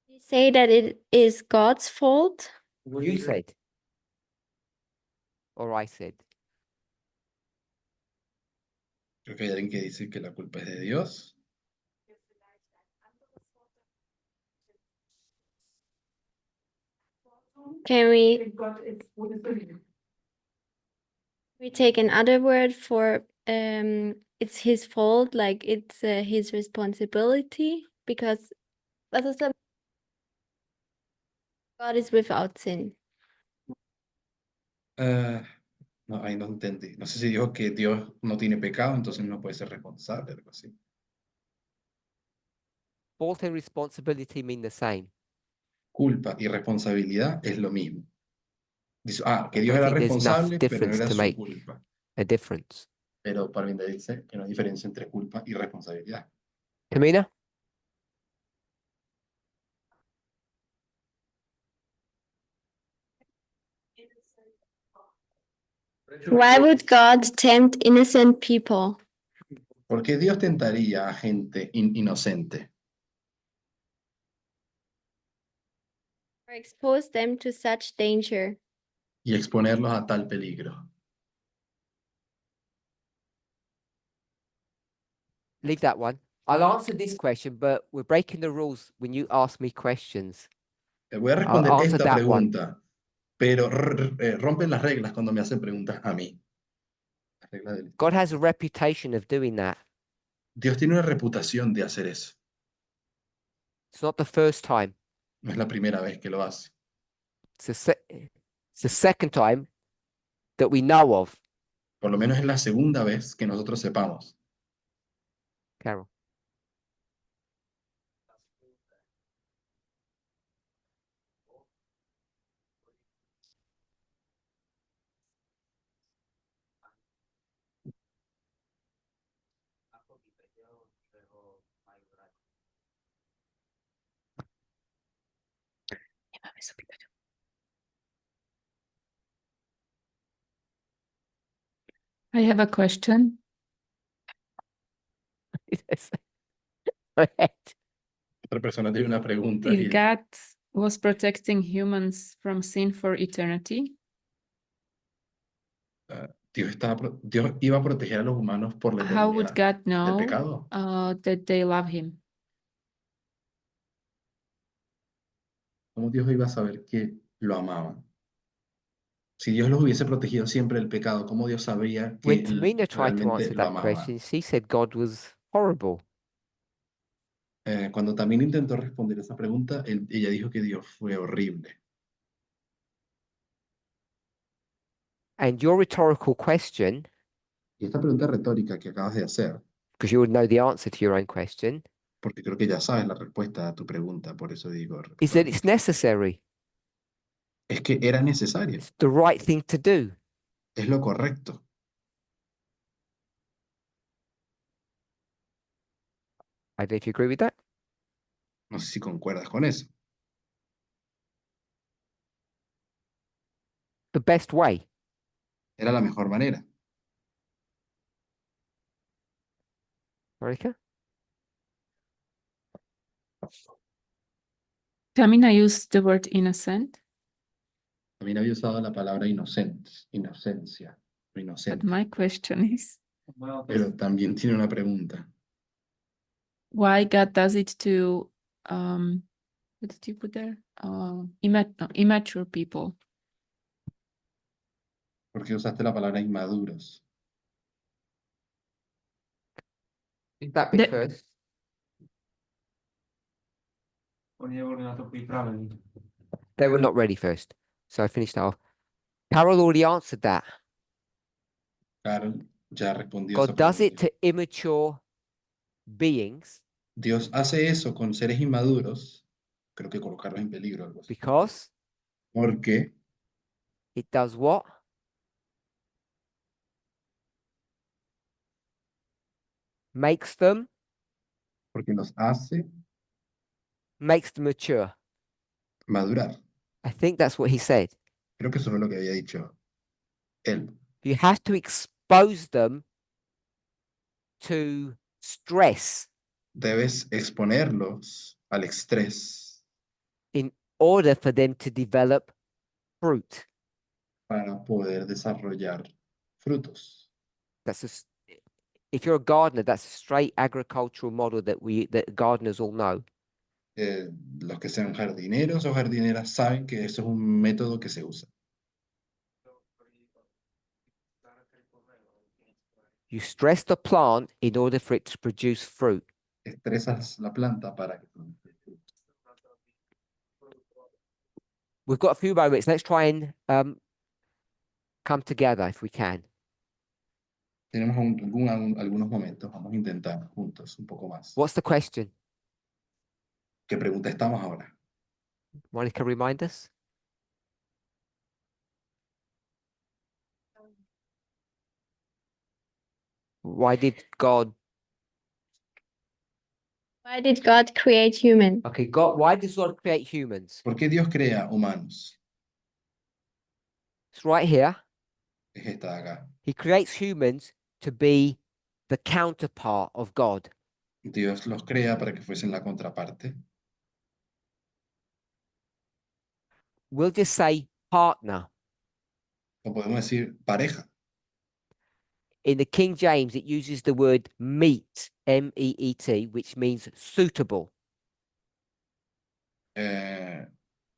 You say that it is God's fault. You said. Or I said. Creo que hay alguien que dice que la culpa es de Dios. Can we take another word for it's his fault, like it's his responsibility? Because was ist der- God is without sin. No, ahí no entendí. No sé si dijo que Dios no tiene pecado, entonces no puede ser responsable, algo así. Fault and responsibility mean the same. Culpa y responsabilidad es lo mismo. Dice, que I Dios don't era think there's enough responsable, pero no difference era to su make culpa. a difference. Pero Parvinda dice que no hay diferencia entre culpa y responsabilidad. Tamina? Why would God tempt innocent people? ¿Por qué Dios tentaría a gente inocente Or expose them to such danger? y exponerlos a tal peligro? Leave that one. I'll answer this question, but we're breaking the rules when you ask me questions. Voy a responder answer esta that one. pregunta, pero rompen las reglas cuando me hacen preguntas a mí. Las reglas del- God has a reputation of doing that. Dios tiene una reputación de hacer eso. It's not the first time. No es la primera vez que lo hace. It's the second time that we know of. Por lo menos es la segunda vez que nosotros sepamos. Carol. I have a question. Go ahead. Otra persona tiene una pregunta. If God was protecting humans from sin for eternity, Dios iba a proteger a los humanos por la how would eternidad God del know pecado. that they love him? ¿Cómo Dios iba a saber que lo amaban? Si Dios los hubiese protegido siempre del pecado, ¿cómo Dios sabría que When Tamina tried to realmente answer lo that question, amaban? she said God was horrible. Cuando también intentó responder esa pregunta, ella dijo que Dios fue horrible. And your rhetorical question, Y esta pregunta retórica que acabas de hacer, because you would know the answer to your own question, porque creo que ya sabes la respuesta a tu pregunta, por eso digo, is that it's necessary. es que era necesario, It's the right thing to do. es lo correcto. I don't know if you agree with that. No sé si concuerdas con eso. The best way. Era la mejor manera. Marika? Tamina used the word innocent, También había usado la palabra inocencia, but inocente. my question is, Pero también tiene una pregunta. Why God does it to what did you put there? Immature people. ¿Por qué usaste la palabra inmaduros? Read that bit The- first. They were not ready first. So I finished that off. Carol already answered that. Carol ya respondió esa God does it pregunta. to immature beings Dios hace eso con seres inmaduros, creo que colocarlos en peligro, algo así. because Porque it does what? Makes them los hace mature. madurar. I think that's what he said. Creo que eso es lo que había dicho él. You have to expose them to stress Debes exponerlos al estrés in order for them to develop fruit. para poder desarrollar frutos. That's if you're a gardener, that's a straight agricultural model that gardeners all know. Los que sean jardineros o jardineras saben que eso es un método que se usa. You stress the plant in order for it to produce fruit. Estresas la planta para que produzca fruto. We've got a few moments. Let's try and come together if we can. Tenemos algunos momentos, vamos a intentar juntos un poco más. What's the question? ¿Qué pregunta estamos ahora? Monica, remind us. Why did God? Why did God create human? Okay, God. Why does God create humans? ¿Por qué Dios crea humanos? It's right here. Es esta de acá. He creates humans to be the counterpart of God. Dios los crea para que fuesen la contraparte. We'll just say partner. O podemos decir pareja. In the King James, it uses the word meet, M-E-E-T, which means suitable.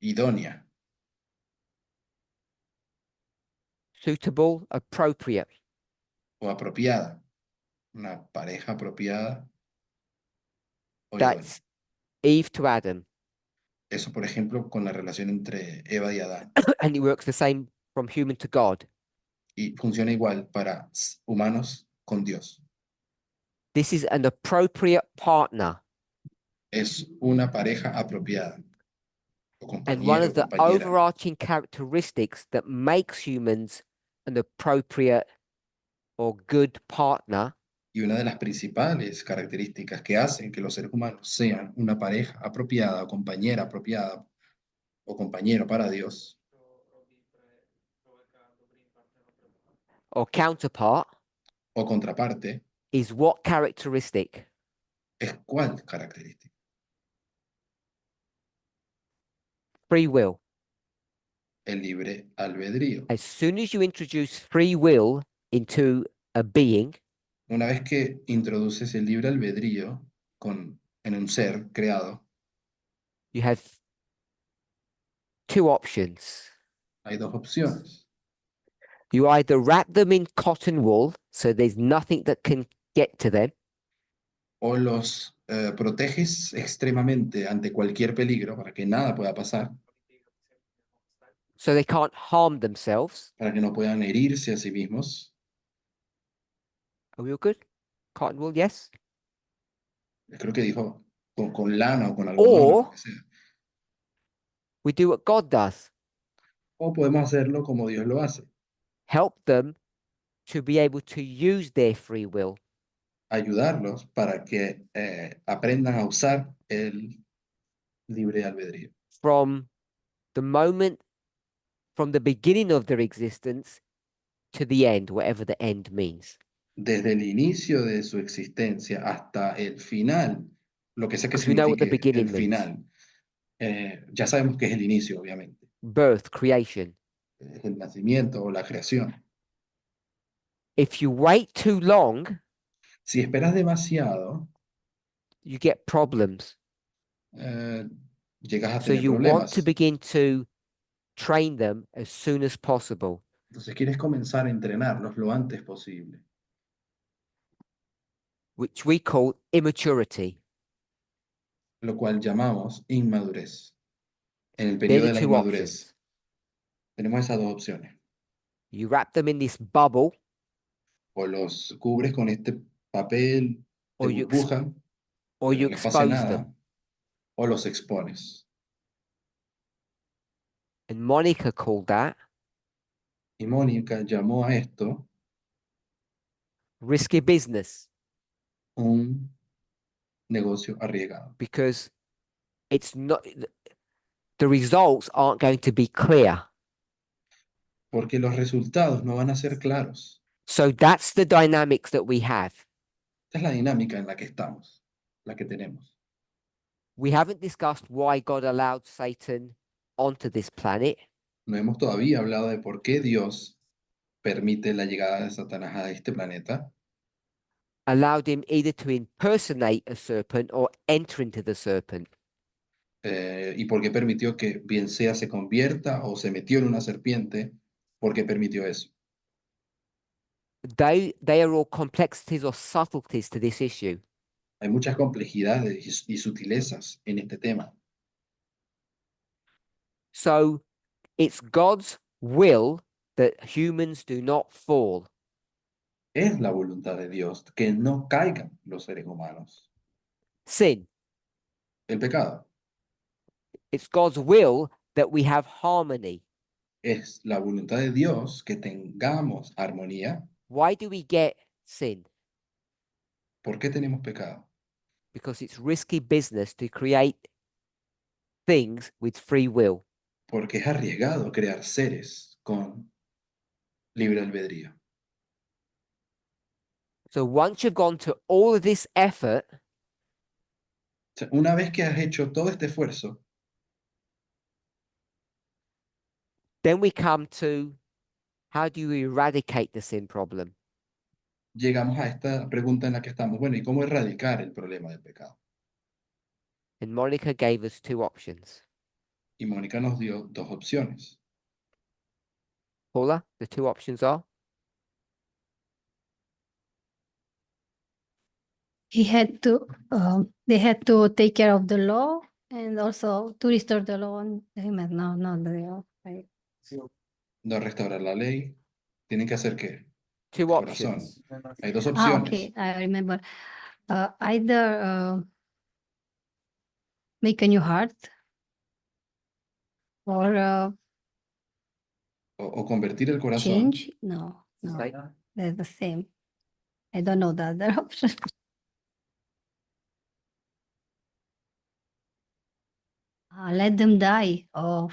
Idónea. Suitable, appropriate. O apropiada. Una pareja apropiada. O idónea. That's Eve to Adam. Eso, por ejemplo, con la relación entre Eva y Adán. And it works the same from human to God. Y funciona igual para humanos con Dios. This is an appropriate partner. Es una pareja apropiada. O And one compañero, of the compañera. overarching characteristics that makes humans an appropriate or good partner Y una de las principales características que hacen que los seres humanos sean una pareja apropiada o compañera apropiada o compañero para Dios or counterpart o contraparte is what characteristic? es cuál característica. Free will. El libre albedrío. As soon as you introduce free will into a being, Una vez que introduces el libre albedrío en un ser creado, you have two options. hay dos opciones. You either wrap them in cotton wool, so there's nothing that can get to them, O los proteges extremadamente ante cualquier peligro para que nada pueda pasar, so they can't harm themselves. para que no puedan herirse a sí mismos. Are we all good? Cotton wool, yes? Creo que dijo con lana o con algodón, O- lo que sea. We do what God does. O podemos hacerlo como Dios lo hace, Help them to be able to use their free will ayudarlos para que aprendan a usar el libre albedrío. from the beginning of their existence to the end, whatever the end means. Desde el inicio de su existencia hasta el final, lo que sea que Because we know what the signifique beginning el means. final, ya sabemos que es el inicio, obviamente, Birth, creation. es el nacimiento o la creación. If you wait too long, Si esperas demasiado, you get problems. llegas a So tener you want to problemas. begin to train them as soon as possible, Entonces quieres comenzar a entrenarlos lo antes posible, which we call immaturity. lo cual llamamos inmadurez. En el They're periodo the de la two inmadurez options. tenemos esas dos opciones. You wrap them in this bubble, O los cubres con este papel de or you burbuja, or que you no les pase expose nada, them. o los expones. And Monica called that Y Mónica llamó a esto risky business un negocio arriesgado, because it's not, the results aren't going to be clear. porque los resultados no van a ser claros. So that's the dynamics that we have. Esta es la dinámica en la que estamos, la que tenemos. We haven't discussed why God allowed Satan onto this planet. No hemos todavía hablado de por qué Dios permite la llegada de Satanás a este planeta, Allowed him either to impersonate a serpent or enter into the serpent. y por qué permitió que bien sea se convierta o se metió en una serpiente, por qué permitió eso. They are all complexities or subtleties to this issue. Hay muchas complejidades y sutilezas en este tema. So it's God's will that humans do not fall. Es la voluntad de Dios que no caigan los seres humanos. Sin. El pecado It's God's will that we have harmony. es la voluntad de Dios que tengamos armonía. Why do we get sin? ¿Por qué tenemos pecado? Because it's risky business to create things with free will. Porque es arriesgado crear seres con libre albedrío. So once you've gone to all of this effort, O sea, una vez que has hecho todo este esfuerzo, then we come to how do you eradicate the sin problem? llegamos a esta pregunta en la que estamos. Bueno, ¿y cómo erradicar el problema del pecado? And Monica gave us two options. Y Mónica nos dio dos opciones. Paula, the two options are? He had to, they had to take care of the law and also to restore the law. And no, not the law. Right. No restaurar la ley. ¿Tienen que hacer qué? Two Corazón. options. Hay dos Ah, opciones. okay, I remember. Either make a new heart or O convertir el corazón. change. No, no, Say- they're the same. I don't know the other option. Let them die. Oh,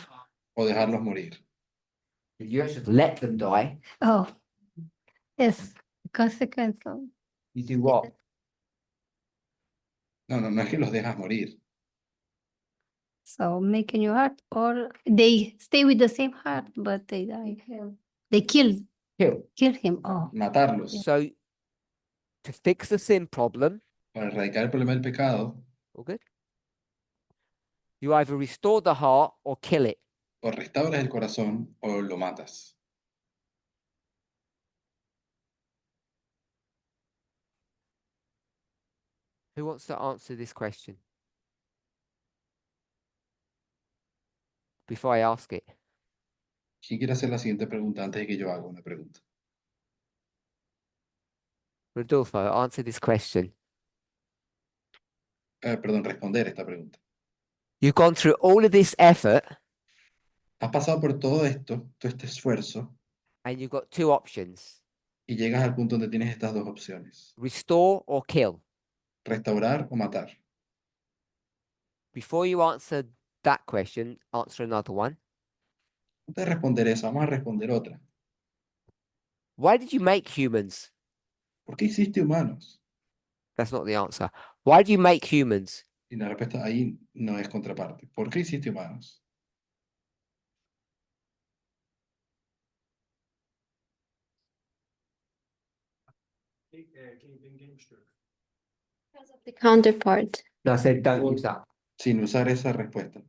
O dejarlos morir. You should let them die. oh, yes, the consequence of. You do what? No, no, no es que los dejas morir. So make a new heart, or they stay with the same heart, but they die. They Kill. kill him. Oh, Matarlos. So to fix the sin problem, Para erradicar el problema del pecado, all good? You either restore the heart or kill it. o restauras el corazón o lo matas. Who wants to answer this question? Before I ask it. ¿Quién quiere hacer la siguiente pregunta antes de que yo haga una pregunta? Rodolfo, answer this question. Perdón, responder esta pregunta. You've gone through all of this effort Has pasado por todo esto, todo este esfuerzo, and you've got two options, y llegas al punto donde tienes estas dos opciones. restore or kill. Restaurar o matar. Before you answer that question, answer another one. Antes de responder esa, vamos a responder otra. Why did you make humans? ¿Por qué hiciste humanos? That's not the answer. Why do you make humans? Y la respuesta ahí no es contraparte. ¿Por qué hiciste humanos? Gegen Gegenstück. The counterpart. No, I said don't use that. Sin usar esa respuesta.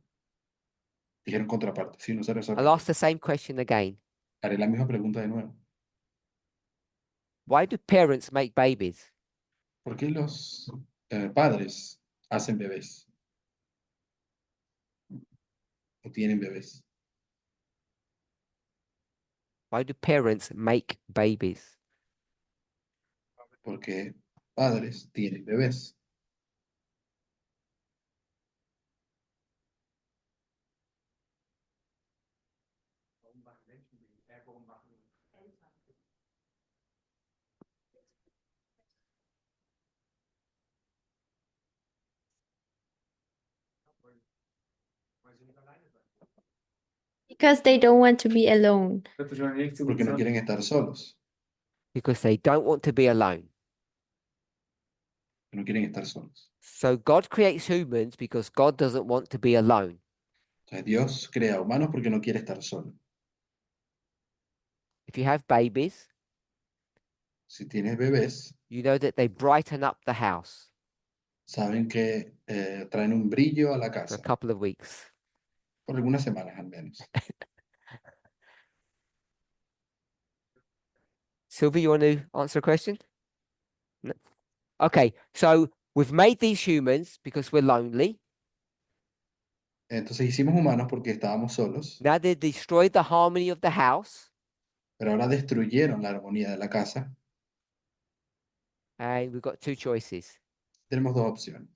Dijeron contraparte, sin usar esa I'll ask respuesta. the same question again. Haré la misma pregunta de nuevo. Why do parents make babies? ¿Por qué los padres hacen bebés? ¿O tienen bebés? Why do parents make babies? Porque padres tienen bebés. Warum machen Menschen Baby? Warum machen weil sie nicht alleine sein. Because they don't want to be alone. Porque no quieren estar solos. Because they don't want to be alone. No quieren estar solos. So God creates humans because God doesn't want to be alone. Entonces Dios crea humanos porque no quiere estar solo. If you have babies, Si tienes bebés, you know that they brighten up the house saben que traen un brillo a la for a casa. couple of weeks. Por algunas semanas al menos. Sylvie, you want to answer a question? No. Okay, so we've made these humans because we're lonely. Entonces hicimos humanos porque estábamos solos, Now they destroyed the harmony of the house, pero ahora destruyeron la armonía de la casa. and we've got two choices: Tenemos dos opciones.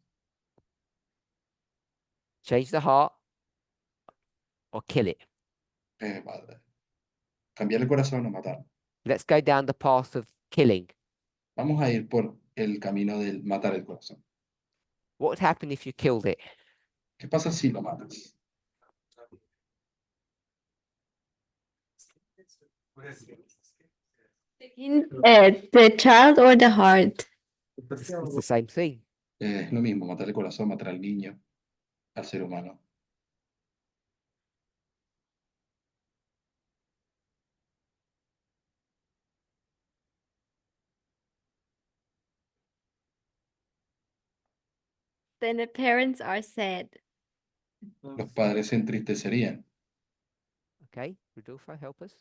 change the heart or kill it. Cambiar el corazón o matar. Let's go down the path of killing. Vamos a ir por el camino del matar el corazón. What would happen if you killed it? ¿Qué pasa si lo matas? The child or the heart? It's the same thing. Es lo mismo, matar el corazón, matar al niño, al ser humano. Then the parents are sad. Los padres se entristecerían. Okay, Rodolfo, help us.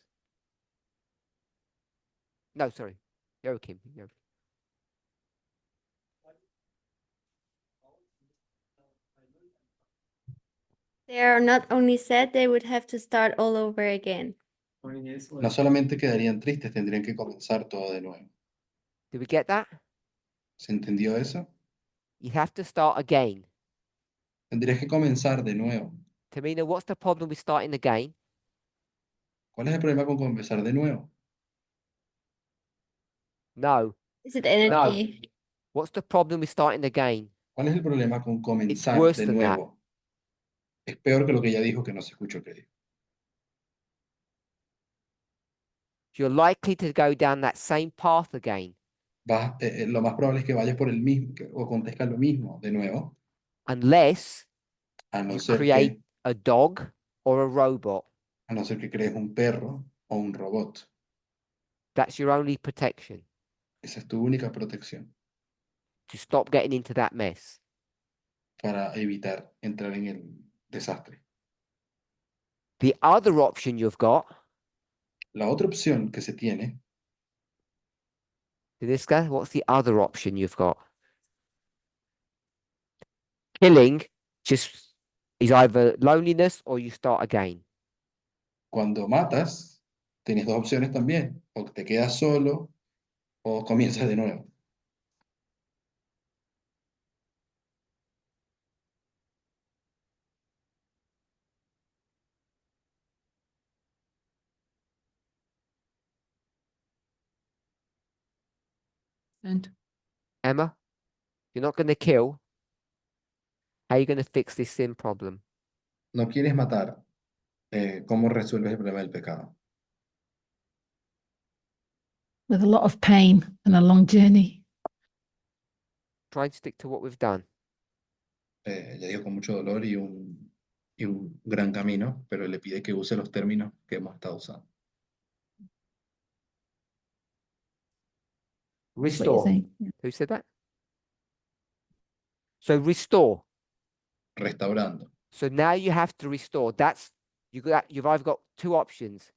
No, sorry, Joachim. They are not only sad, they would have to start all over again. No solamente quedarían tristes, tendrían que comenzar todo de nuevo. Did we get that? ¿Se entendió eso? You have to start again. Tendrías que comenzar de nuevo. Tamina, what's the problem with starting again? ¿Cuál es el problema con comenzar de nuevo? No. Is it energy? What's the problem with starting again? ¿Cuál es el problema con comenzar worse de than that. nuevo? Es peor que lo que ya dijo, que no se escuchó que dijo. You're likely to go down that same path again Lo más probable es que vayas por el mismo, o acontezca lo mismo de nuevo, unless a no you ser create que, a dog or a robot. a no ser que crees un perro o un robot. That's your only protection Esa es tu única protección to stop getting into that mess. para evitar entrar en el desastre. The other option you've got, La otra opción que se tiene, Deniska, what's the other option you've got? Killing just is either loneliness or you start again. cuando matas, tienes dos opciones también. O te quedas solo o comienzas de nuevo. And Emma, you're not going to kill. How are you going to fix this sin problem? No quieres matar. ¿Cómo resuelves el problema del pecado? With a lot of pain and a long journey. Try and stick to what we've done. Ya digo, con mucho dolor y un gran camino, pero le pide que use los términos que hemos estado usando. What you're Restore. saying. Yeah. Who said that? So restore. Restaurando. So now you have to restore. That's you've either got two options.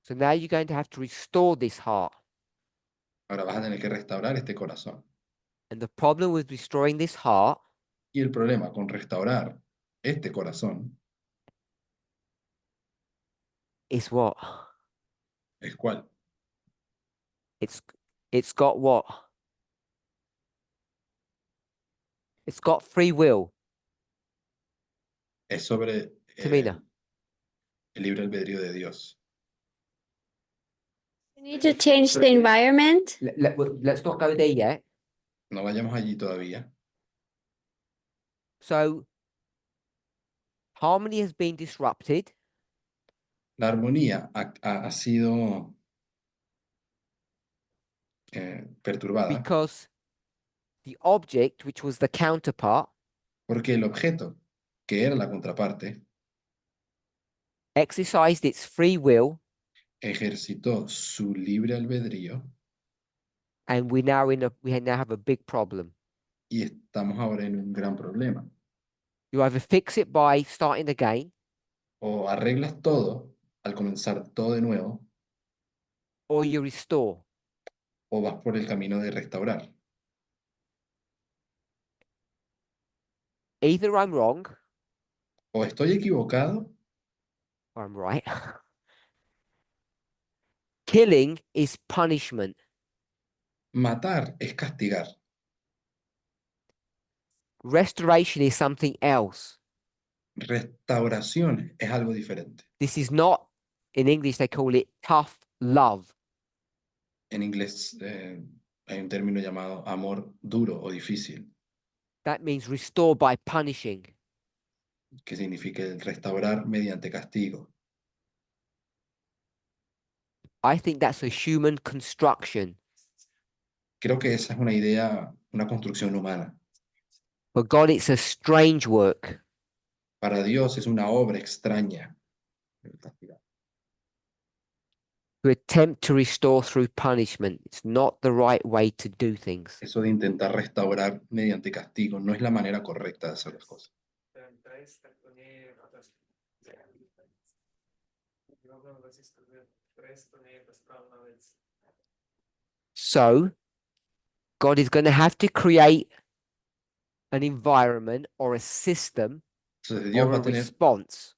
So now you're going to have to restore this heart. Ahora vas a tener que restaurar este corazón. And the problem with restoring this heart Y el problema con restaurar este corazón is what? es cuál. It's got what? It's got free will. Es sobre Tamina. el libre albedrío de Dios. You need to change the environment. Let's not go there yet. No vayamos allí todavía. So harmony has been disrupted La armonía ha sido perturbada because the object, which was the counterpart, porque el objeto, que era la contraparte, exercised its free will, ejercitó su libre albedrío and we now have a big problem. y estamos ahora en un gran problema. You either fix it by starting again, O arreglas todo al comenzar todo de nuevo, or you restore. o vas por el camino de restaurar. Either I'm wrong O estoy equivocado or I'm right. Killing is punishment. matar es castigar. Restoration is something else. Restauración es algo diferente. This is not, in English, they call it tough love. En inglés hay un término llamado amor duro o difícil, That means restore by punishing. que significa el restaurar mediante castigo. I think that's a human construction. Creo que esa es una idea, una construcción humana. For God, it's a strange work. Para Dios es una obra extraña. To attempt to restore through punishment. It's not the right way to do things. Eso de intentar restaurar mediante castigo no es la manera correcta de hacer las cosas. So, God is going to have to create an environment or a system Entonces Dios or va a a tener, response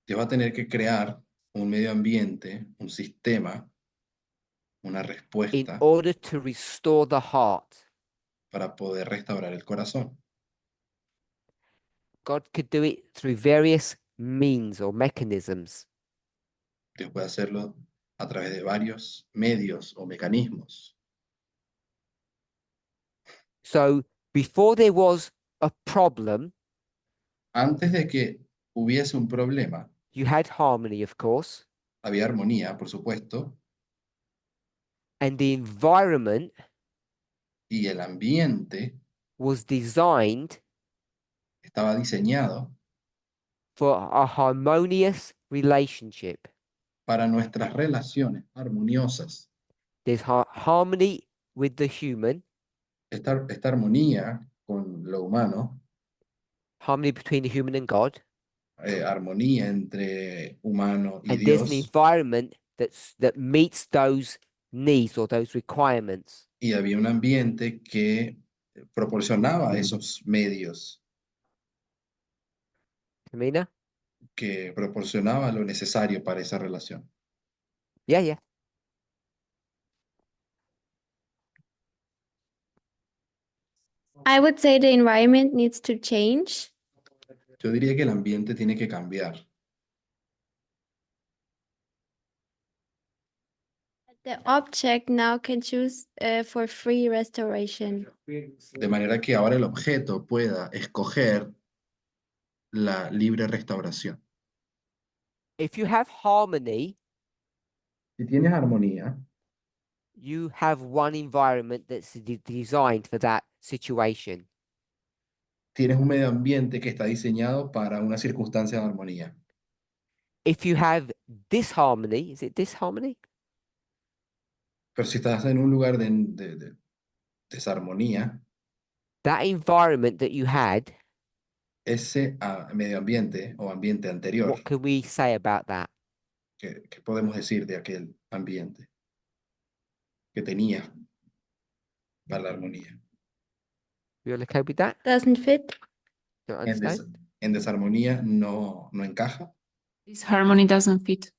Dios va a tener que crear un medio ambiente, un sistema, una in respuesta order to restore the heart. para poder restaurar el corazón. God could do it through various means or mechanisms. Dios puede hacerlo a través de varios medios o mecanismos. So, before there was a problem, Antes de que hubiese un problema, you had harmony, of course, había armonía, por supuesto, and the environment y el ambiente was designed estaba diseñado for a harmonious relationship. para nuestras relaciones armoniosas. There's harmony with the human, Esta armonía con lo humano, harmony between the human and God, armonía entre humano y and there's an Dios, environment that meets those needs or those requirements. y había un ambiente que proporcionaba esos medios, Tamina? que proporcionaba lo necesario para esa relación. Yeah. I would say the environment needs to change. Yo diría que el ambiente tiene que cambiar. The object now can choose for free restoration. De manera que ahora el objeto pueda escoger la libre restauración. If you have harmony, Si tienes armonía, you have one environment that's designed for that situation. tienes un medio ambiente que está diseñado para una circunstancia de armonía. If you have disharmony, is it disharmony? Pero si estás en un lugar de desarmonía, That environment that you had, ese medio ambiente o ambiente anterior, what can we say about that? ¿qué podemos decir de aquel ambiente que tenía para la armonía? You all okay with that? Doesn't fit. Don't En, understand? en desarmonía no encaja. This harmony doesn't fit.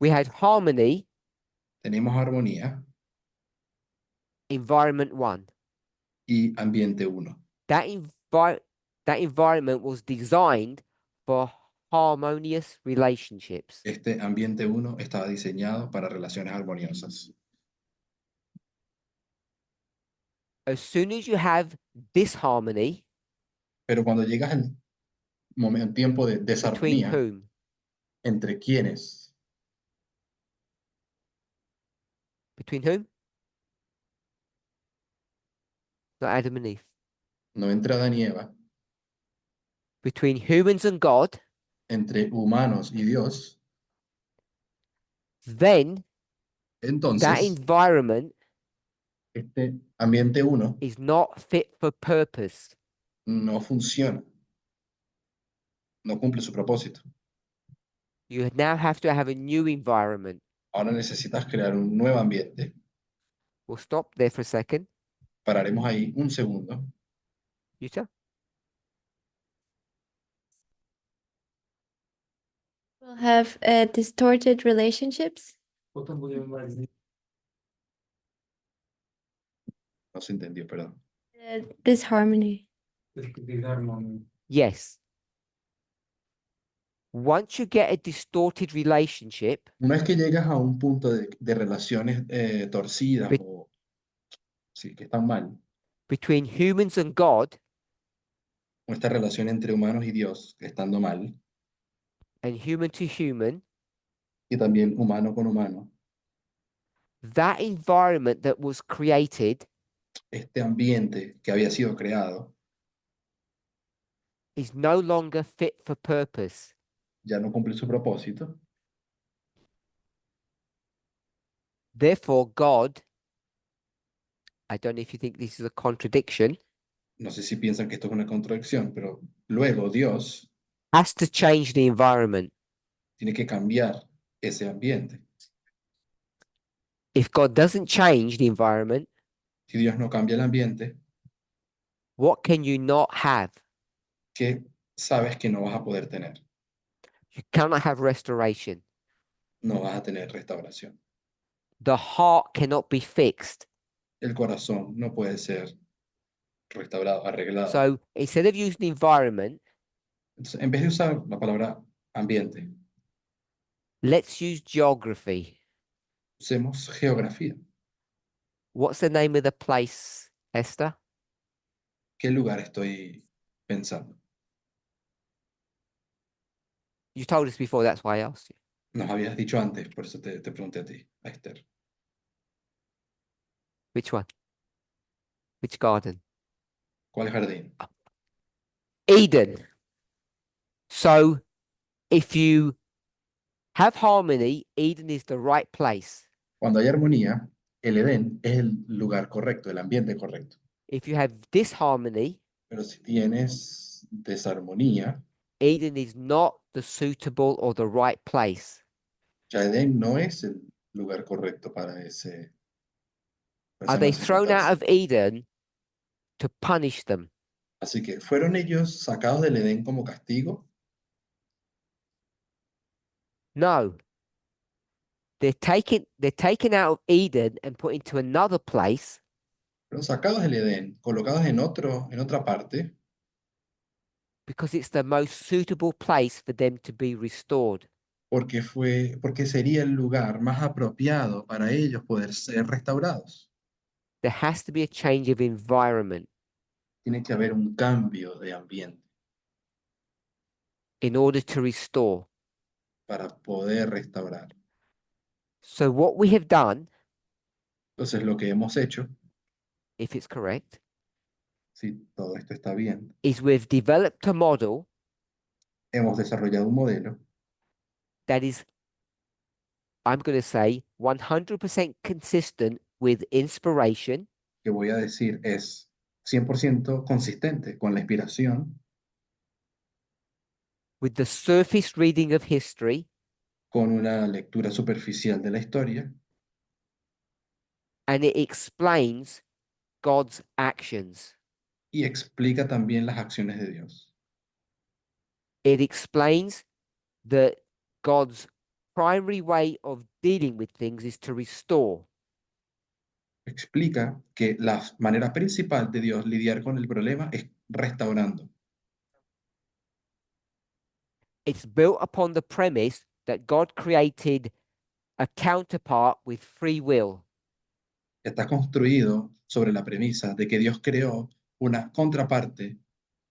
We had harmony, Tenemos armonía environment 1. y ambiente 1. That environment was designed for harmonious relationships. Este ambiente 1 estaba diseñado para relaciones armoniosas. As soon as you have disharmony, Pero cuando llegas al tiempo de between desarmonía, whom? ¿entre quiénes? Between whom? Not Adam and Eve. No entre Adán y Eva, Between humans and God, entre humanos y Dios, then that entonces environment este ambiente 1 is not fit for purpose. no funciona, no cumple su propósito. You now have to have a new environment. Ahora necesitas crear un nuevo ambiente. We'll stop there for a second. Pararemos ahí un segundo. Yuta? We'll have distorted relationships. Потім будемо мати No se entendió, perdón. Disharmony. disharmonía. Yes. Once you get a distorted relationship, Una vez que llegas a un punto de relaciones torcidas Be- o sí, que están mal, between humans and God, o esta relación entre humanos y Dios estando mal, and human to human, y también humano con humano, that environment that was created este ambiente que había sido creado is no longer fit for purpose. ya no cumple su propósito. Therefore, God, I don't know if you think this is a contradiction, No sé si piensan que esto es una contradicción, pero luego Dios has to change the environment. tiene que cambiar ese ambiente. If God doesn't change the environment, Si Dios no cambia el ambiente, what can you not have? ¿qué sabes que no vas a poder tener? You cannot have restoration. No vas a tener restauración. The heart cannot be fixed. El corazón no puede ser restaurado, arreglado. So instead of using the environment, Entonces, en vez de usar la palabra ambiente, let's use geography. usemos geografía. What's the name of the place, Esther? ¿Qué lugar estoy pensando? You told us before, that's why I asked you. Nos habías dicho antes, por eso te pregunté a ti, a Esther. Which one? Which garden? ¿Cuál jardín? Eden. So if you have harmony, Eden is the right place. Cuando hay armonía, el Edén es el lugar correcto, el ambiente correcto. If you have disharmony, Pero si tienes desarmonía, Eden is not the suitable or the right place. ya Edén no es el lugar correcto para para Are esa they nueva thrown out circunstancia. of Eden to punish them? Así que, ¿fueron ellos sacados del Edén como castigo? No. They're taken out of Eden and put into another place Fueron sacados del Edén, colocados en otra parte, because it's the most suitable place for them to be restored. porque sería el lugar más apropiado para ellos poder ser restaurados. There has to be a change of environment Tiene que haber un cambio de ambiente in order to restore. para poder restaurar. So what we have done, Entonces, lo que hemos hecho, if it's correct, si todo esto está bien, is we've developed a model hemos desarrollado un modelo that is, I'm going to say, 100% consistent with inspiration, que voy a decir es 100% consistente con la inspiración, with the surface reading of history, con una lectura superficial de la historia, and it explains God's actions. y explica también las acciones de Dios. It explains that God's primary way of dealing with things is to restore. Explica que la manera principal de Dios lidiar con el problema es restaurando. It's built upon the premise that God created a counterpart with free will. Está construido sobre la premisa de que Dios creó una contraparte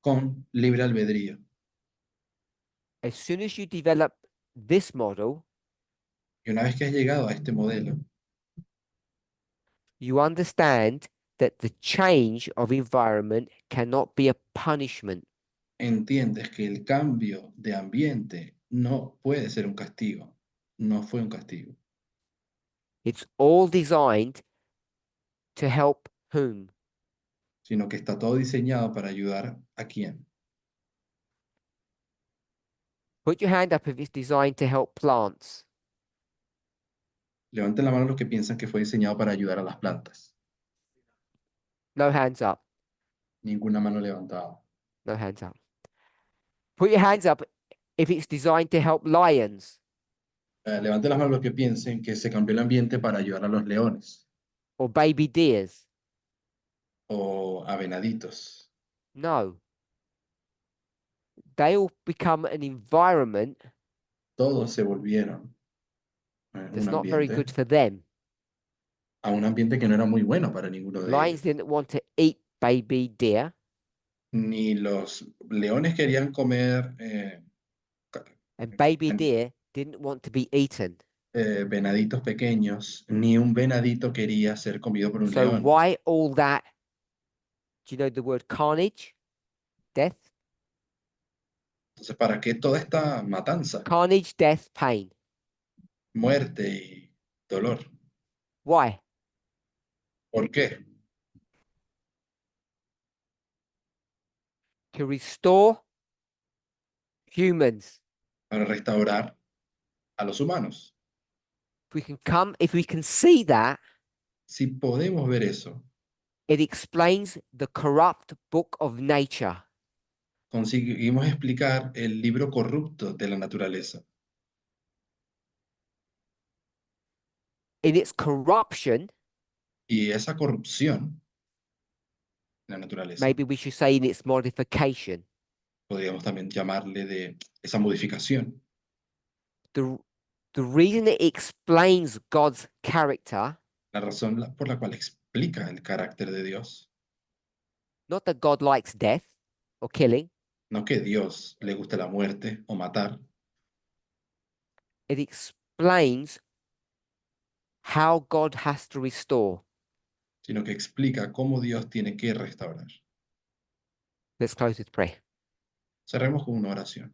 con libre albedrío. As soon as you develop this model, Y una vez que has llegado a este modelo, you understand that the change of environment cannot be a punishment. entiendes que el cambio de ambiente no puede ser un castigo. No fue un castigo. It's all designed to help whom? Sino que está todo diseñado para ayudar a quién. Put your hand up if it's designed to help plants. Levanten la mano los que piensan que fue diseñado para ayudar a las plantas. No hands up. Ninguna mano levantada. No hands up. Put your hands up if it's designed to help lions Levanten las manos los que piensen que se cambió el ambiente para ayudar a los leones or baby deers. o a venaditos. No. They all become an environment Todos se volvieron that's un not very ambiente, good for them. a un ambiente que no era muy bueno para ninguno de Lions ellos. didn't want to eat baby deer, Ni los leones querían comer and baby and- deer didn't want to be eaten. venaditos pequeños, ni un venadito quería ser comido por un So león. why all that? Do you know the word carnage? Death? Entonces, ¿para qué toda esta matanza, Carnage, death, pain. muerte y dolor? Why? ¿Por qué? To restore humans. Para restaurar a los humanos. If we can see that, Si podemos ver eso, it explains the corrupt book of nature. conseguimos explicar el libro corrupto de la naturaleza. In its corruption, Y esa corrupción de la naturaleza, maybe we should say in its modification, podríamos también llamarle de esa modificación. the reason it explains God's character, La razón por la cual explica el carácter de Dios, not that God likes death or killing, no que Dios le guste la muerte o matar, it explains how God has to restore. sino que explica cómo Dios tiene que restaurar. Let's close with prayer. Cerremos con una oración.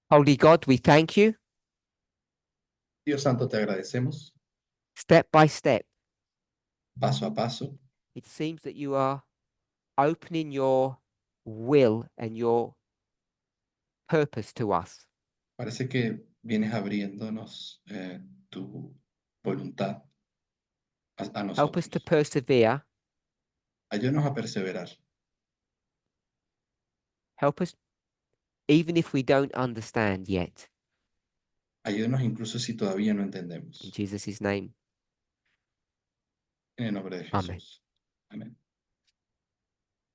Holy God, we thank you. Dios Santo, te agradecemos. Step by step, Paso a paso, it seems that you are opening your will and your purpose to us. parece que vienes abriéndonos tu voluntad a Help us to nosotros. persevere. Ayúdanos a perseverar. Help us, even if we don't understand yet. Ayúdanos incluso si todavía no In entendemos. Jesus' name. En el nombre de Amén. Jesús. Amén.